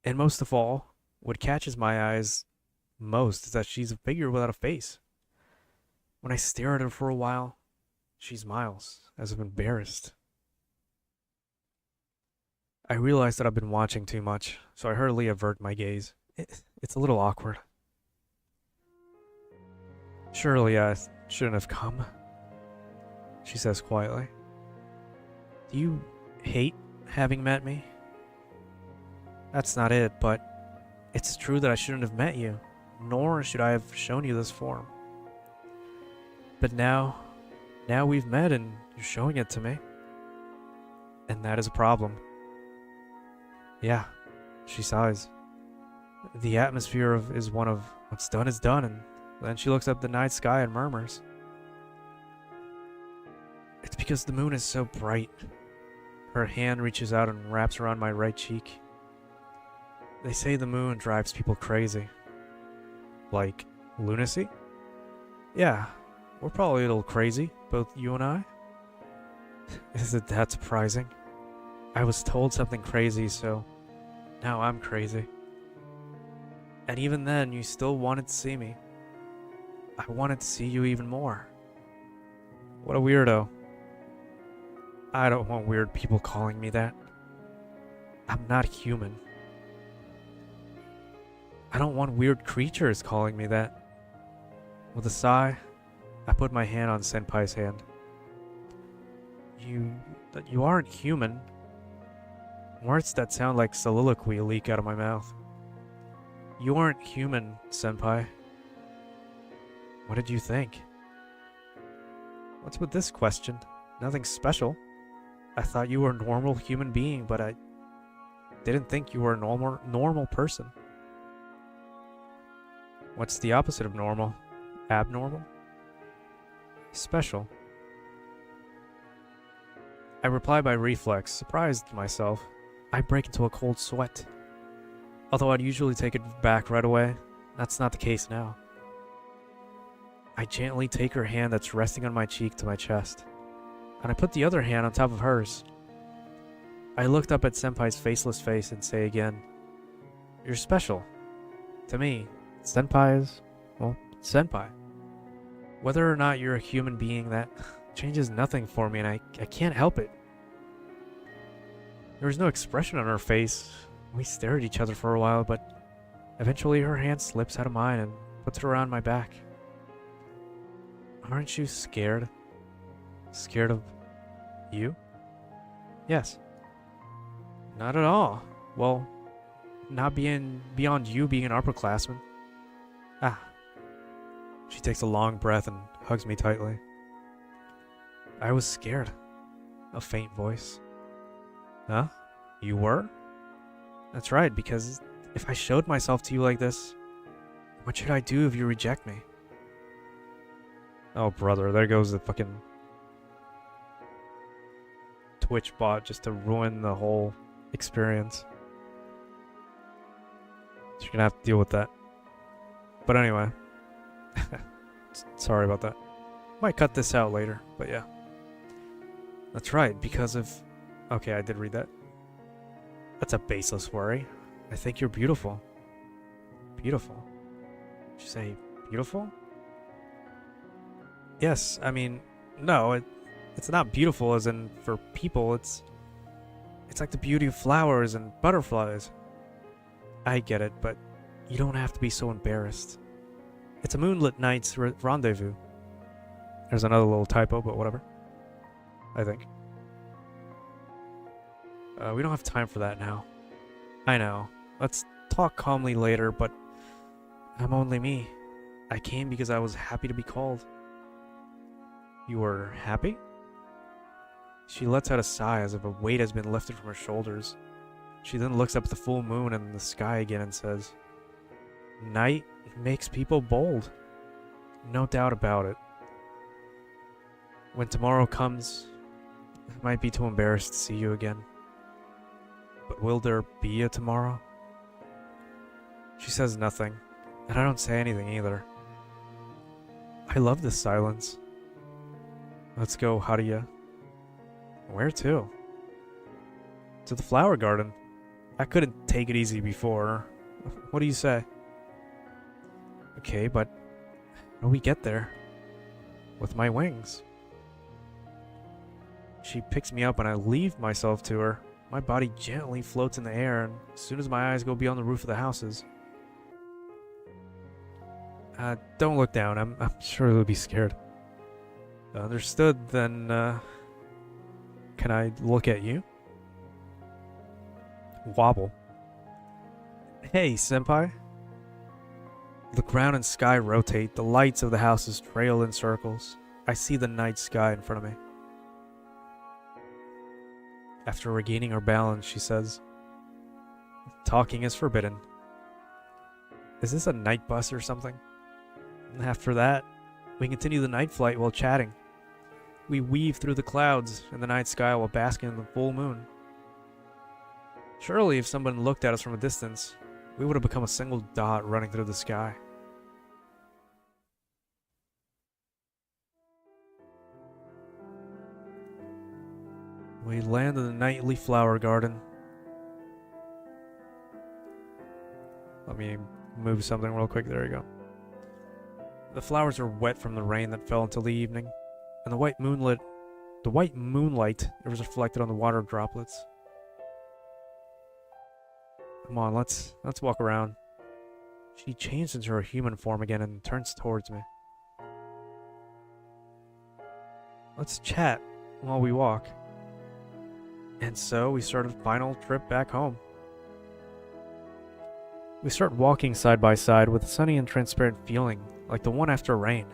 Speaker 1: and most of all, what catches my eyes most is that she's a figure without a face. When I stare at her for a while, she smiles, as if embarrassed. I realize that I've been watching too much, so I hurriedly avert my gaze. It's a little awkward. "Surely I shouldn't have come," she says quietly. "Do you hate having met me?" "That's not it, but it's true that I shouldn't have met you, nor should I have shown you this form. But now we've met and you're showing it to me. And that is a problem." "Yeah," she sighs. "The atmosphere is one of what's done is done," and then she looks up the night sky and murmurs, "It's because the moon is so bright." Her hand reaches out and wraps around my right cheek. "They say the moon drives people crazy." "Like lunacy?" "Yeah, we're probably a little crazy, both you and I." "Is it that surprising? I was told something crazy, so now I'm crazy. And even then, you still wanted to see me. I wanted to see you even more." "What a weirdo." "I don't want weird people calling me that. I'm not human. I don't want weird creatures calling me that." With a sigh, I put my hand on Senpai's hand. You aren't human." Words that sound like soliloquy leak out of my mouth. "You aren't human, Senpai." "What did you think?" "What's with this question? Nothing special. I thought you were a normal human being, but I didn't think you were a normal person." "What's the opposite of normal? Abnormal?" "Special." I reply by reflex, surprised myself. I break into a cold sweat. Although I'd usually take it back right away, that's not the case now. I gently take her hand that's resting on my cheek to my chest, and I put the other hand on top of hers. I looked up at Senpai's faceless face and say again, "You're special. To me, Senpai is, well, Senpai. Whether or not you're a human being, changes nothing for me, and I can't help it. There was no expression on her face. We stared at each other for a while, but eventually her hand slips out of mine and puts it around my back. Aren't you scared? Scared of you? Yes. Not at all. Well, not being beyond you being an upperclassman. Ah. She takes a long breath and hugs me tightly. I was scared. A faint voice. Huh? You were? That's right, because if I showed myself to you like this, what should I do if you reject me? Oh, brother, there goes the fucking Twitch bot just to ruin the whole experience. So you're gonna have to deal with that. But anyway. Sorry about that. Might cut this out later, but yeah. That's right, because of... Okay, I did read that. That's a baseless worry. I think you're beautiful. Beautiful? Did you say beautiful? Yes, I mean, no, it's not beautiful as in for people, it's like the beauty of flowers and butterflies. I get it, but you don't have to be so embarrassed. It's a moonlit night's rendezvous. There's another little typo, but whatever. I think. We don't have time for that now. I know. Let's talk calmly later, but I'm only me. I came because I was happy to be called. You were happy? She lets out a sigh as if a weight has been lifted from her shoulders. She then looks up at the full moon and the sky again and says, Night makes people bold. No doubt about it. When tomorrow comes, I might be too embarrassed to see you again. But will there be a tomorrow? She says nothing, and I don't say anything either. I love this silence. Let's go, Haruya. Where to? To the flower garden. I couldn't take it easy before. What do you say? Okay, but how do we get there? With my wings. She picks me up and I leave myself to her. My body gently floats in the air, and as soon as my eyes go beyond the roof of the houses... don't look down. I'm sure you'll be scared. Understood, then, can I look at you? Wobble. Hey, senpai. The ground and sky rotate. The lights of the houses trail in circles. I see the night sky in front of me. After regaining her balance, she says, Talking is forbidden. Is this a night bus or something? After that, we continue the night flight while chatting. We weave through the clouds in the night sky while basking in the full moon. Surely if someone looked at us from a distance, we would have become a single dot running through the sky. We land in the nightly flower garden. Let me move something real quick. There you go. The flowers are wet from the rain that fell until the evening, and the white moonlight was reflected on the water droplets. Come on, let's walk around. She changed into her human form again and turns towards me. Let's chat while we walk. And so we start a final trip back home. We start walking side by side with a sunny and transparent feeling, like the one after rain.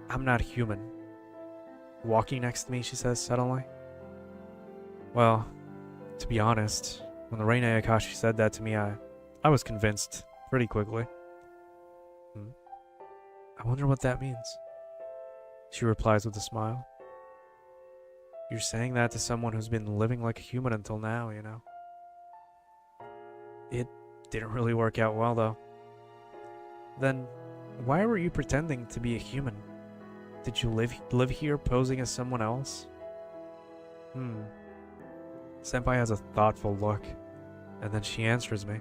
Speaker 1: I'm not human. Walking next to me, she says suddenly. Well, to be honest, when the Rain Ayakashi said that to me, I was convinced pretty quickly. I wonder what that means. She replies with a smile. You're saying that to someone who's been living like a human until now, you know. It didn't really work out well, though. Then, why were you pretending to be a human? Did you live here posing as someone else? Senpai has a thoughtful look, and then she answers me.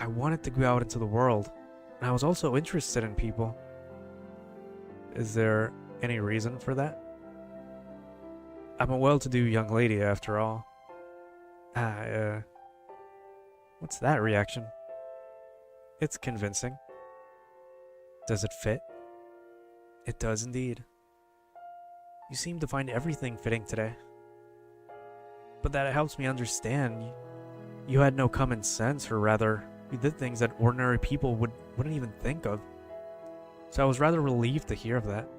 Speaker 1: I wanted to go out into the world, and I was also interested in people. Is there any reason for that? I'm a well-to-do young lady, after all. Ah, what's that reaction? It's convincing. Does it fit? It does indeed. You seem to find everything fitting today. But that helps me understand. You had no common sense, or rather, you did things that ordinary people wouldn't even think of. So I was rather relieved to hear of that.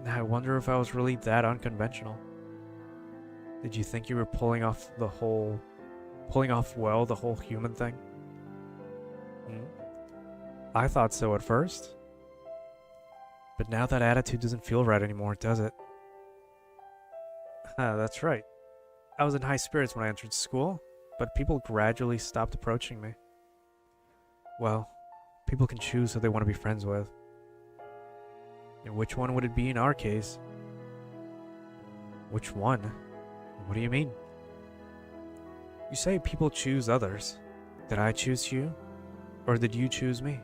Speaker 1: I wonder if I was really that unconventional. Did you think you were pulling off the whole human thing? I thought so at first. But now that attitude doesn't feel right anymore, does it? That's right. I was in high spirits when I entered school, but people gradually stopped approaching me. Well, people can choose who they want to be friends with. And which one would it be in our case? Which one? What do you mean? You say people choose others. Did I choose you? Or did you choose me?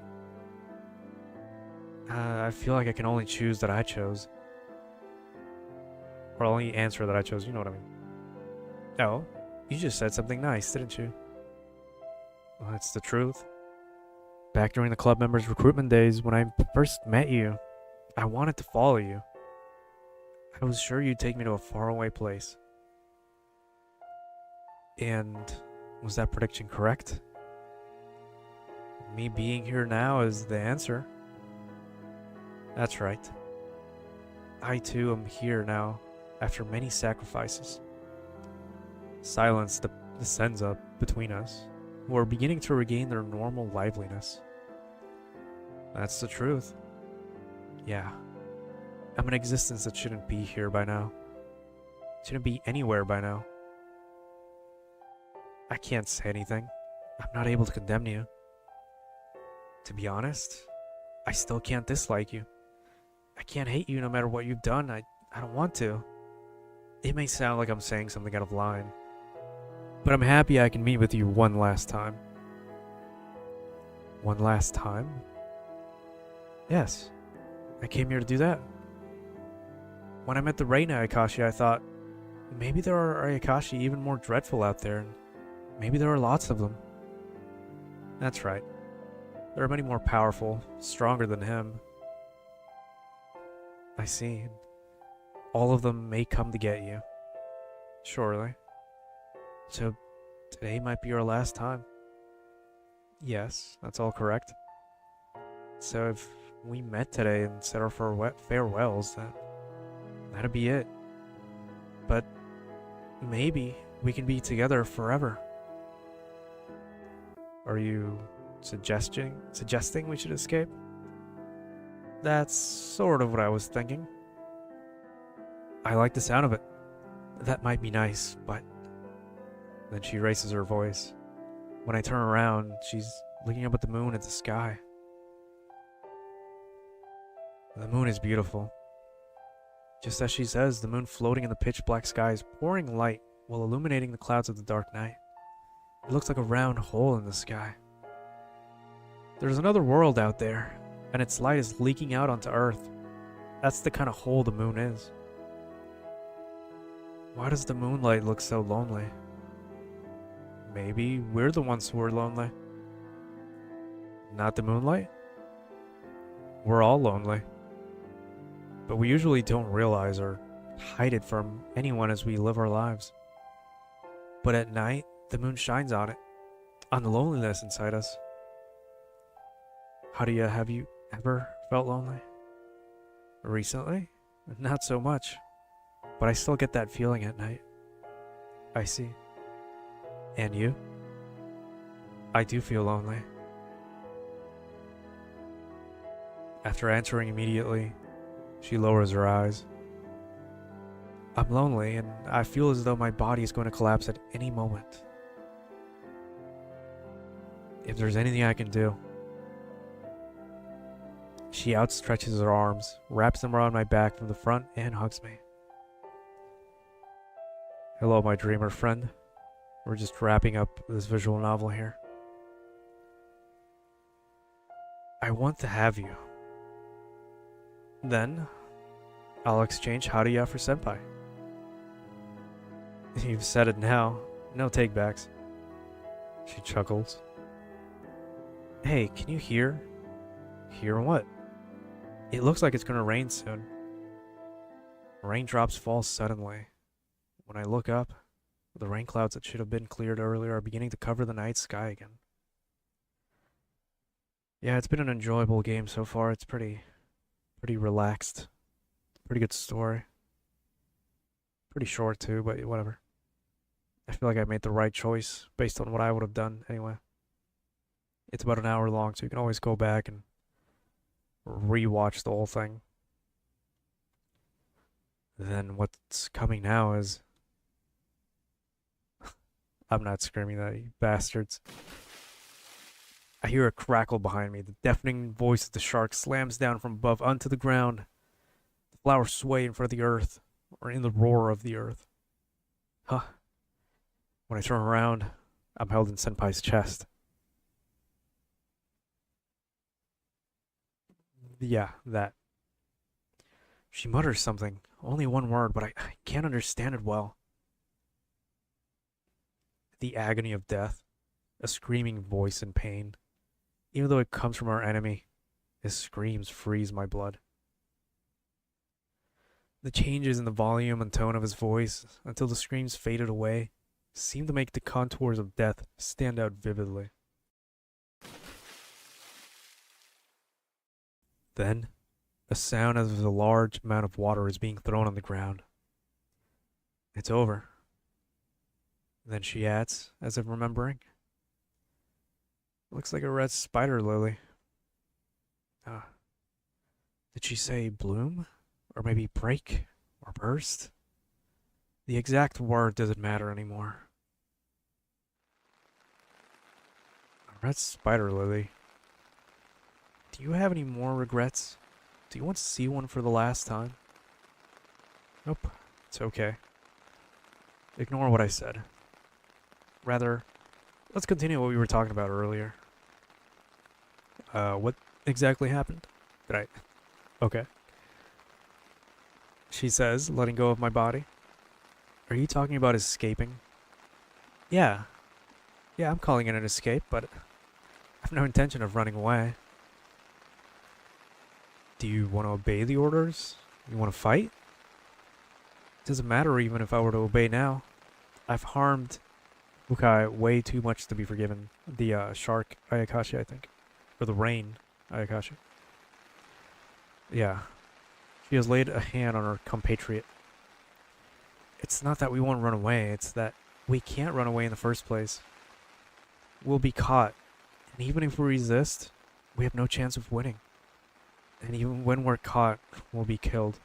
Speaker 1: I feel like I can only choose that I chose. Or only answer that I chose, you know what I mean. Oh, you just said something nice, didn't you? Well, that's the truth. Back during the club members' recruitment days, when I first met you, I wanted to follow you. I was sure you'd take me to a faraway place. And was that prediction correct? Me being here now is the answer. That's right. I too am here now, after many sacrifices. Silence descends up between us, who are beginning to regain their normal liveliness. That's the truth. Yeah. I'm an existence that shouldn't be here by now. Shouldn't be anywhere by now. I can't say anything. I'm not able to condemn you. To be honest, I still can't dislike you. I can't hate you no matter what you've done. I don't want to. It may sound like I'm saying something out of line, but I'm happy I can meet with you one last time. One last time? Yes, I came here to do that. When I met the Reina Ayakashi, I thought, maybe there are Ayakashi even more dreadful out there, and maybe there are lots of them. That's right. There are many more powerful, stronger than him. I see. All of them may come to get you. Surely. So, today might be our last time. Yes, that's all correct. So if we met today and said our farewells, that'd be it. But maybe we can be together forever. Are you suggesting we should escape? That's sort of what I was thinking. I like the sound of it. That might be nice, but... Then she raises her voice. When I turn around, she's looking up at the moon at the sky. The moon is beautiful. Just as she says, the moon floating in the pitch black sky is pouring light while illuminating the clouds of the dark night. It looks like a round hole in the sky. There's another world out there, and its light is leaking out onto Earth. That's the kind of hole the moon is. Why does the moonlight look so lonely? Maybe we're the ones who are lonely. Not the moonlight? We're all lonely. But we usually don't realize or hide it from anyone as we live our lives. But at night, the moon shines on it, on the loneliness inside us. Have you ever felt lonely? Recently? Not so much. But I still get that feeling at night. I see. And you? I do feel lonely. After answering immediately, she lowers her eyes. I'm lonely, and I feel as though my body is going to collapse at any moment. If there's anything I can do... She outstretches her arms, wraps them around my back from the front, and hugs me. Hello, my dreamer friend. We're just wrapping up this visual novel here. I want to have you. Then, I'll exchange Hariya for Senpai. You've said it now. No takebacks. She chuckles. Hey, can you hear? Hear what? It looks like it's gonna rain soon. Raindrops fall suddenly. When I look up, the rain clouds that should have been cleared earlier are beginning to cover the night sky again. Yeah, it's been an enjoyable game so far. It's pretty relaxed. Pretty good story. Pretty short too, but whatever. I feel like I made the right choice based on what I would have done anyway. It's about an hour long, so you can always go back and rewatch the whole thing. Then what's coming now is... I'm not screaming that, you bastards. I hear a crackle behind me. The deafening voice of the shark slams down from above onto the ground. The flowers sway in front of the earth, or in the roar of the earth. Huh. When I turn around, I'm held in Senpai's chest. Yeah, that. She mutters something, only one word, but I can't understand it well. The agony of death, a screaming voice in pain. Even though it comes from our enemy, his screams freeze my blood. The changes in the volume and tone of his voice, until the screams faded away, seemed to make the contours of death stand out vividly. Then, a sound as if a large amount of water is being thrown on the ground. It's over. Then she adds, as if remembering. Looks like a red spider lily. Did she say bloom? Or maybe break? Or burst? The exact word doesn't matter anymore. A red spider lily. Do you have any more regrets? Do you want to see one for the last time? Nope. It's okay. Ignore what I said. Rather, let's continue what we were talking about earlier. What exactly happened? Okay. She says, letting go of my body. Are you talking about escaping? Yeah. Yeah, I'm calling it an escape, but I've no intention of running away. Do you want to obey the orders? You want to fight? It doesn't matter even if I were to obey now. I've harmed Ukai way too much to be forgiven. The shark Ayakashi, I think. Or the rain Ayakashi. Yeah. She has laid a hand on her compatriot. It's not that we won't run away, it's that we can't run away in the first place. We'll be caught. And even if we resist, we have no chance of winning. And even when we're caught, we'll be killed.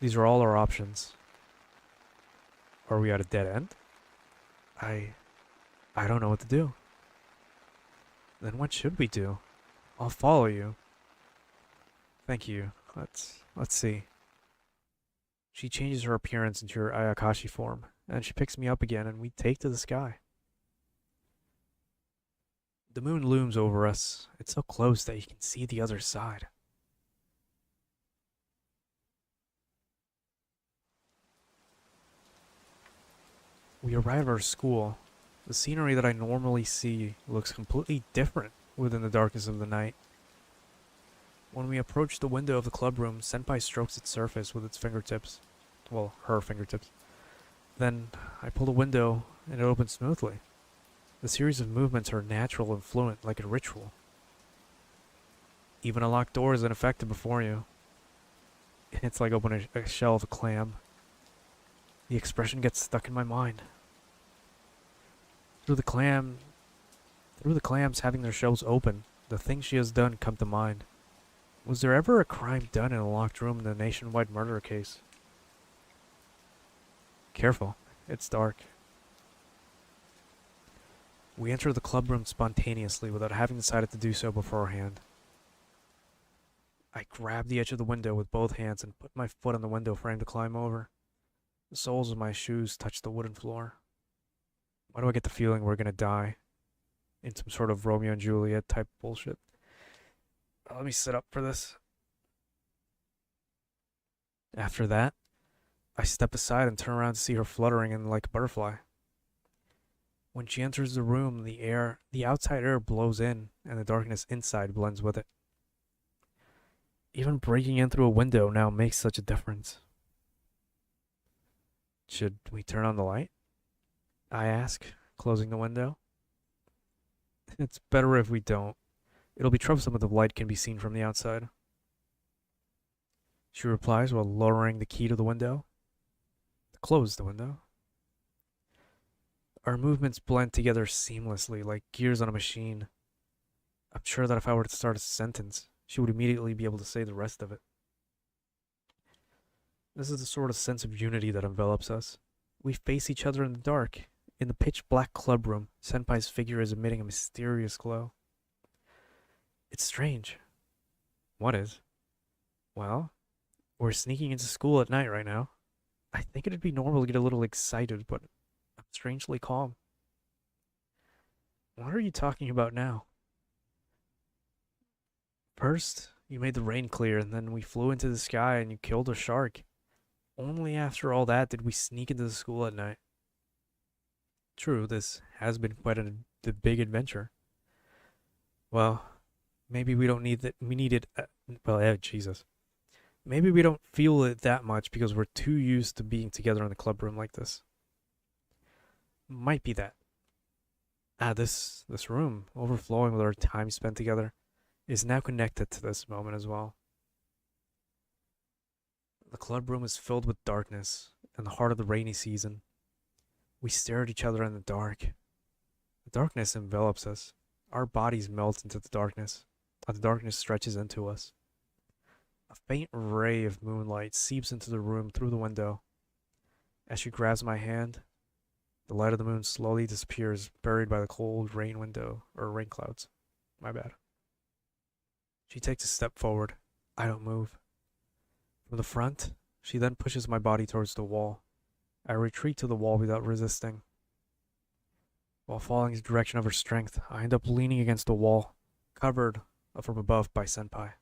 Speaker 1: These are all our options. Are we at a dead end? I don't know what to do. Then what should we do? I'll follow you. Thank you. Let's see. She changes her appearance into her Ayakashi form, and she picks me up again and we take to the sky. The moon looms over us. It's so close that you can see the other side. We arrive at our school. The scenery that I normally see looks completely different within the darkness of the night. When we approach the window of the clubroom, Senpai strokes its surface with its fingertips. Well, her fingertips. Then I pull the window and it opens smoothly. The series of movements are natural and fluent, like a ritual. Even a locked door isn't affected before you. It's like opening a shell of a clam. The expression gets stuck in my mind. Through the clams having their shells open, the things she has done come to mind. Was there ever a crime done in a locked room in the nationwide murder case? Careful, it's dark. We enter the clubroom spontaneously without having decided to do so beforehand. I grab the edge of the window with both hands and put my foot on the window frame to climb over. The soles of my shoes touch the wooden floor. Why do I get the feeling we're gonna die? In some sort of Romeo and Juliet type bullshit. Let me sit up for this. After that, I step aside and turn around to see her fluttering in like a butterfly. When she enters the room, the outside air blows in, and the darkness inside blends with it. Even breaking in through a window now makes such a difference. Should we turn on the light? I ask, closing the window. It's better if we don't. It'll be troublesome if the light can be seen from the outside. She replies while lowering the key to the window. Close the window. Our movements blend together seamlessly, like gears on a machine. I'm sure that if I were to start a sentence, she would immediately be able to say the rest of it. This is the sort of sense of unity that envelops us. We face each other in the dark. In the pitch black club room, Senpai's figure is emitting a mysterious glow. It's strange. What is? Well, we're sneaking into school at night right now. I think it'd be normal to get a little excited, but I'm strangely calm. What are you talking about now? First, you made the rain clear, and then we flew into the sky and you killed a shark. Only after all that did we sneak into the school at night. True, this has been quite a big adventure. Well, maybe we don't need that. We need it. Jesus. Maybe we don't feel it that much because we're too used to being together in the club room like this. Might be that. This room, overflowing with our time spent together, is now connected to this moment as well. The club room is filled with darkness, in the heart of the rainy season. We stare at each other in the dark. The darkness envelops us. Our bodies melt into the darkness, and the darkness stretches into us. A faint ray of moonlight seeps into the room through the window. As she grabs my hand, the light of the moon slowly disappears, buried by the cold rain clouds. My bad. She takes a step forward. I don't move. From the front, she then pushes my body towards the wall. I retreat to the wall without resisting. While following the direction of her strength, I end up leaning against the wall, covered from above by Senpai.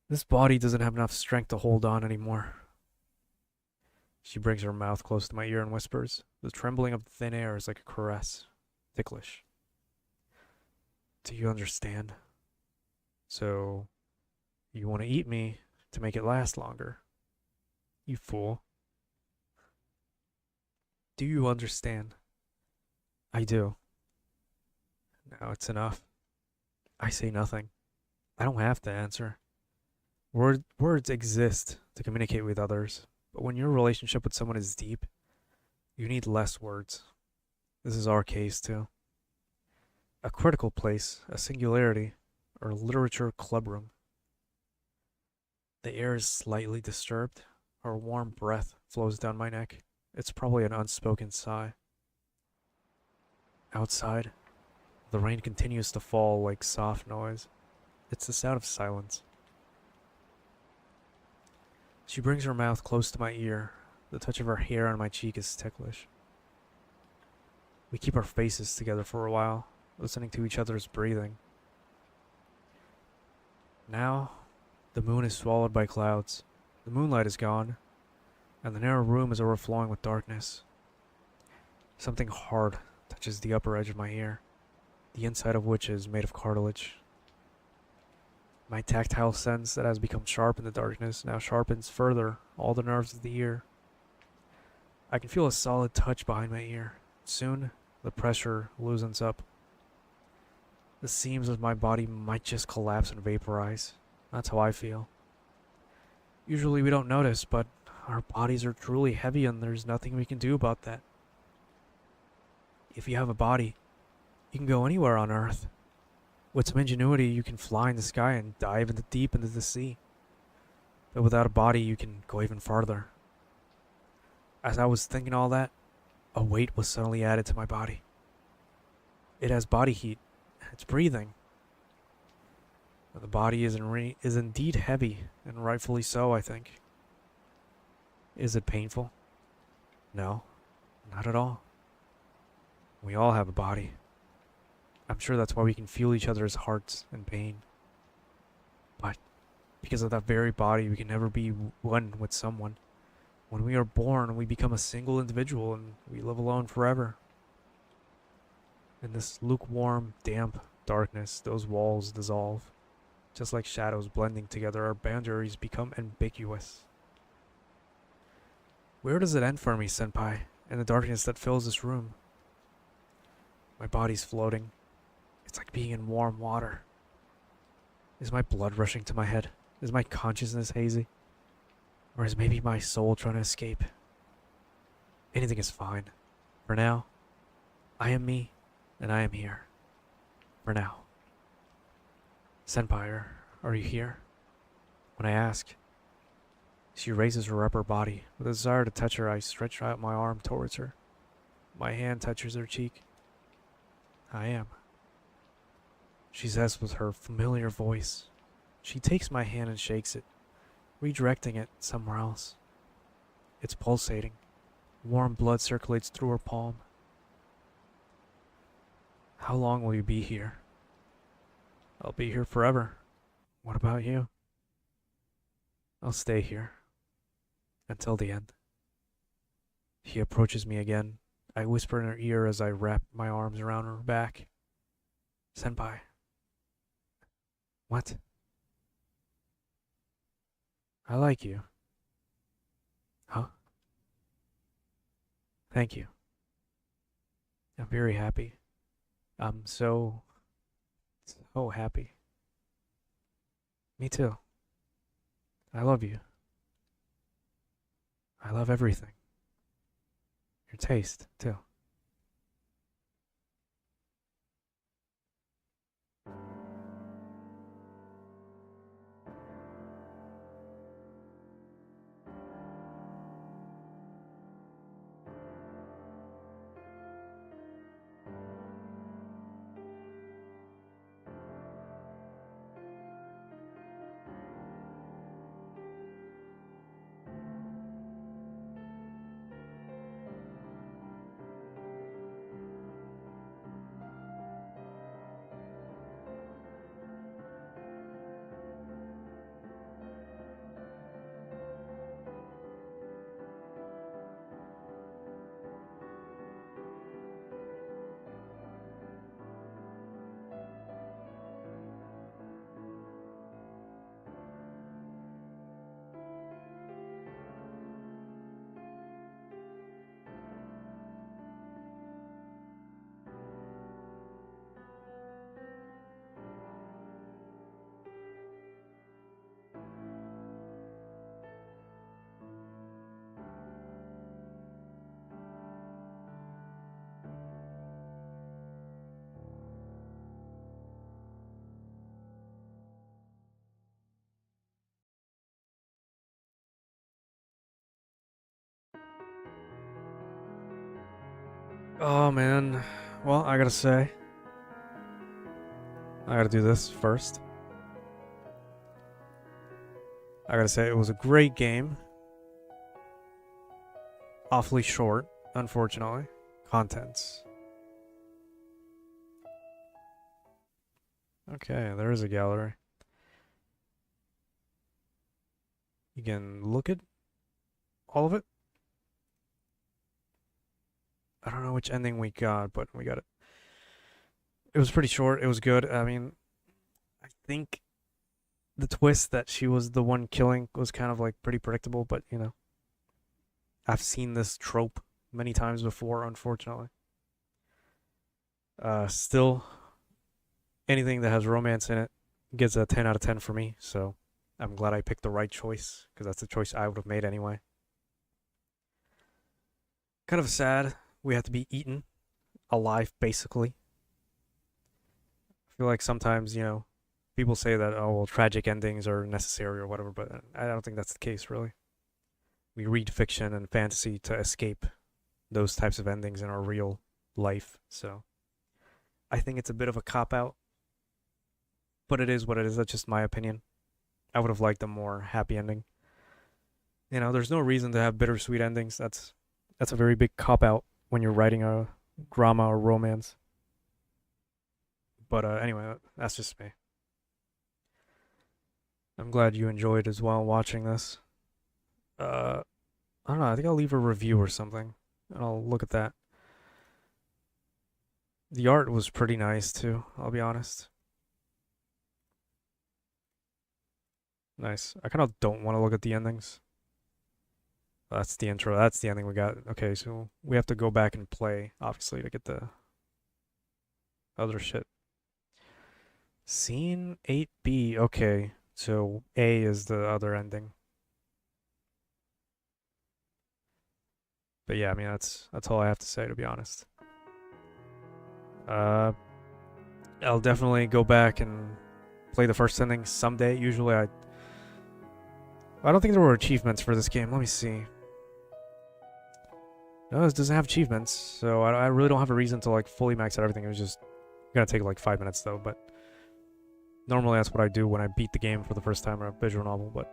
Speaker 1: This body doesn't have enough strength to hold on anymore. She brings her mouth close to my ear and whispers. The trembling of the thin air is like a caress, ticklish. Do you understand? So, you want to eat me to make it last longer? You fool. Do you understand? I do. Now it's enough. I say nothing. I don't have to answer. Words exist to communicate with others, but when your relationship with someone is deep, you need less words. This is our case too. A critical place, a singularity, or a literature clubroom. The air is slightly disturbed. Her warm breath flows down my neck. It's probably an unspoken sigh. Outside, the rain continues to fall like soft noise. It's the sound of silence. She brings her mouth close to my ear. The touch of her hair on my cheek is ticklish. We keep our faces together for a while, listening to each other's breathing. Now, the moon is swallowed by clouds. The moonlight is gone, and the narrow room is overflowing with darkness. Something hard touches the upper edge of my ear, the inside of which is made of cartilage. My tactile sense that has become sharp in the darkness now sharpens further all the nerves of the ear. I can feel a solid touch behind my ear. Soon, the pressure loosens up. The seams of my body might just collapse and vaporize. That's how I feel. Usually we don't notice, but our bodies are truly heavy and there's nothing we can do about that. If you have a body, you can go anywhere on Earth. With some ingenuity, you can fly in the sky and dive deep into the sea. But without a body, you can go even farther. As I was thinking all that, a weight was suddenly added to my body. It has body heat. It's breathing. The body is indeed heavy, and rightfully so, I think. Is it painful? No, not at all. We all have a body. I'm sure that's why we can feel each other's hearts in pain. But Because of that very body, we can never be one with someone. When we are born, we become a single individual and we live alone forever. In this lukewarm, damp darkness, those walls dissolve. Just like shadows blending together, our boundaries become ambiguous. Where does it end for me, Senpai, in the darkness that fills this room? My body's floating. It's like being in warm water. Is my blood rushing to my head? Is my consciousness hazy? Or is maybe my soul trying to escape? Anything is fine. For now, I am me, and I am here. For now. Senpai, are you here? When I ask, she raises her upper body. With a desire to touch her, I stretch out my arm towards her. My hand touches her cheek. I am. She says with her familiar voice. She takes my hand and shakes it, redirecting it somewhere else. It's pulsating. Warm blood circulates through her palm. How long will you be here? I'll be here forever. What about you? I'll stay here. Until the end. She approaches me again. I whisper in her ear as I wrap my arms around her back. Senpai. What? I like you. Huh? Thank you. I'm very happy. I'm so happy. Me too. I love you. I love everything. Your taste, too. Oh man. Well, I gotta say, I gotta do this first. I gotta say, it was a great game. Awfully short, unfortunately. Contents. Okay, there is a gallery. You can look at all of it. I don't know which ending we got, but we got it. It was pretty short. It was good. I mean, I think the twist that she was the one killing was kind of like pretty predictable, but you know, I've seen this trope many times before, unfortunately. Still, anything that has romance in it gets a 10 out of 10 for me, so I'm glad I picked the right choice, because that's the choice I would have made anyway. Kind of sad we have to be eaten alive, basically. I feel like sometimes, you know, people say that, oh, well, tragic endings are necessary or whatever, but I don't think that's the case, really. We read fiction and fantasy to escape those types of endings in our real life, so I think it's a bit of a cop-out, but it is what it is. That's just my opinion. I would have liked a more happy ending. You know, there's no reason to have bittersweet endings. That's a very big cop-out when you're writing a drama or romance. But anyway, that's just me. I'm glad you enjoyed as well watching this. I don't know. I think I'll leave a review or something, and I'll look at that. The art was pretty nice too. I'll be honest. Nice. I kind of don't want to look at the endings. That's the intro. That's the ending we got. Okay, so we have to go back and play, obviously, to get the other shit. Scene 8B. Okay, so A is the other ending. But yeah, I mean that's all I have to say, to be honest. Uh, I'll definitely go back and play the first ending someday. Usually I don't think there were achievements for this game. Let me see. No, this doesn't have achievements, so I really don't have a reason to like fully max out everything. It was just gonna take like 5 minutes though, but normally that's what I do when I beat the game for the first time or a visual novel. But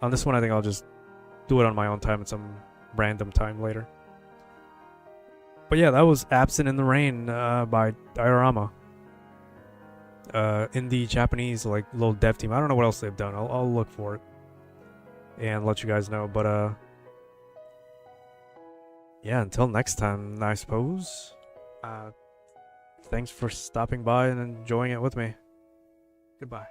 Speaker 1: on this one, I think I'll just do it on my own time at some random time later. But yeah, that was Absent in the Rain by Diorama. Indie Japanese like little dev team. I don't know what else they've done. I'll look for it and let you guys know. But yeah, until next time, I suppose. Thanks for stopping by and enjoying it with me. Goodbye.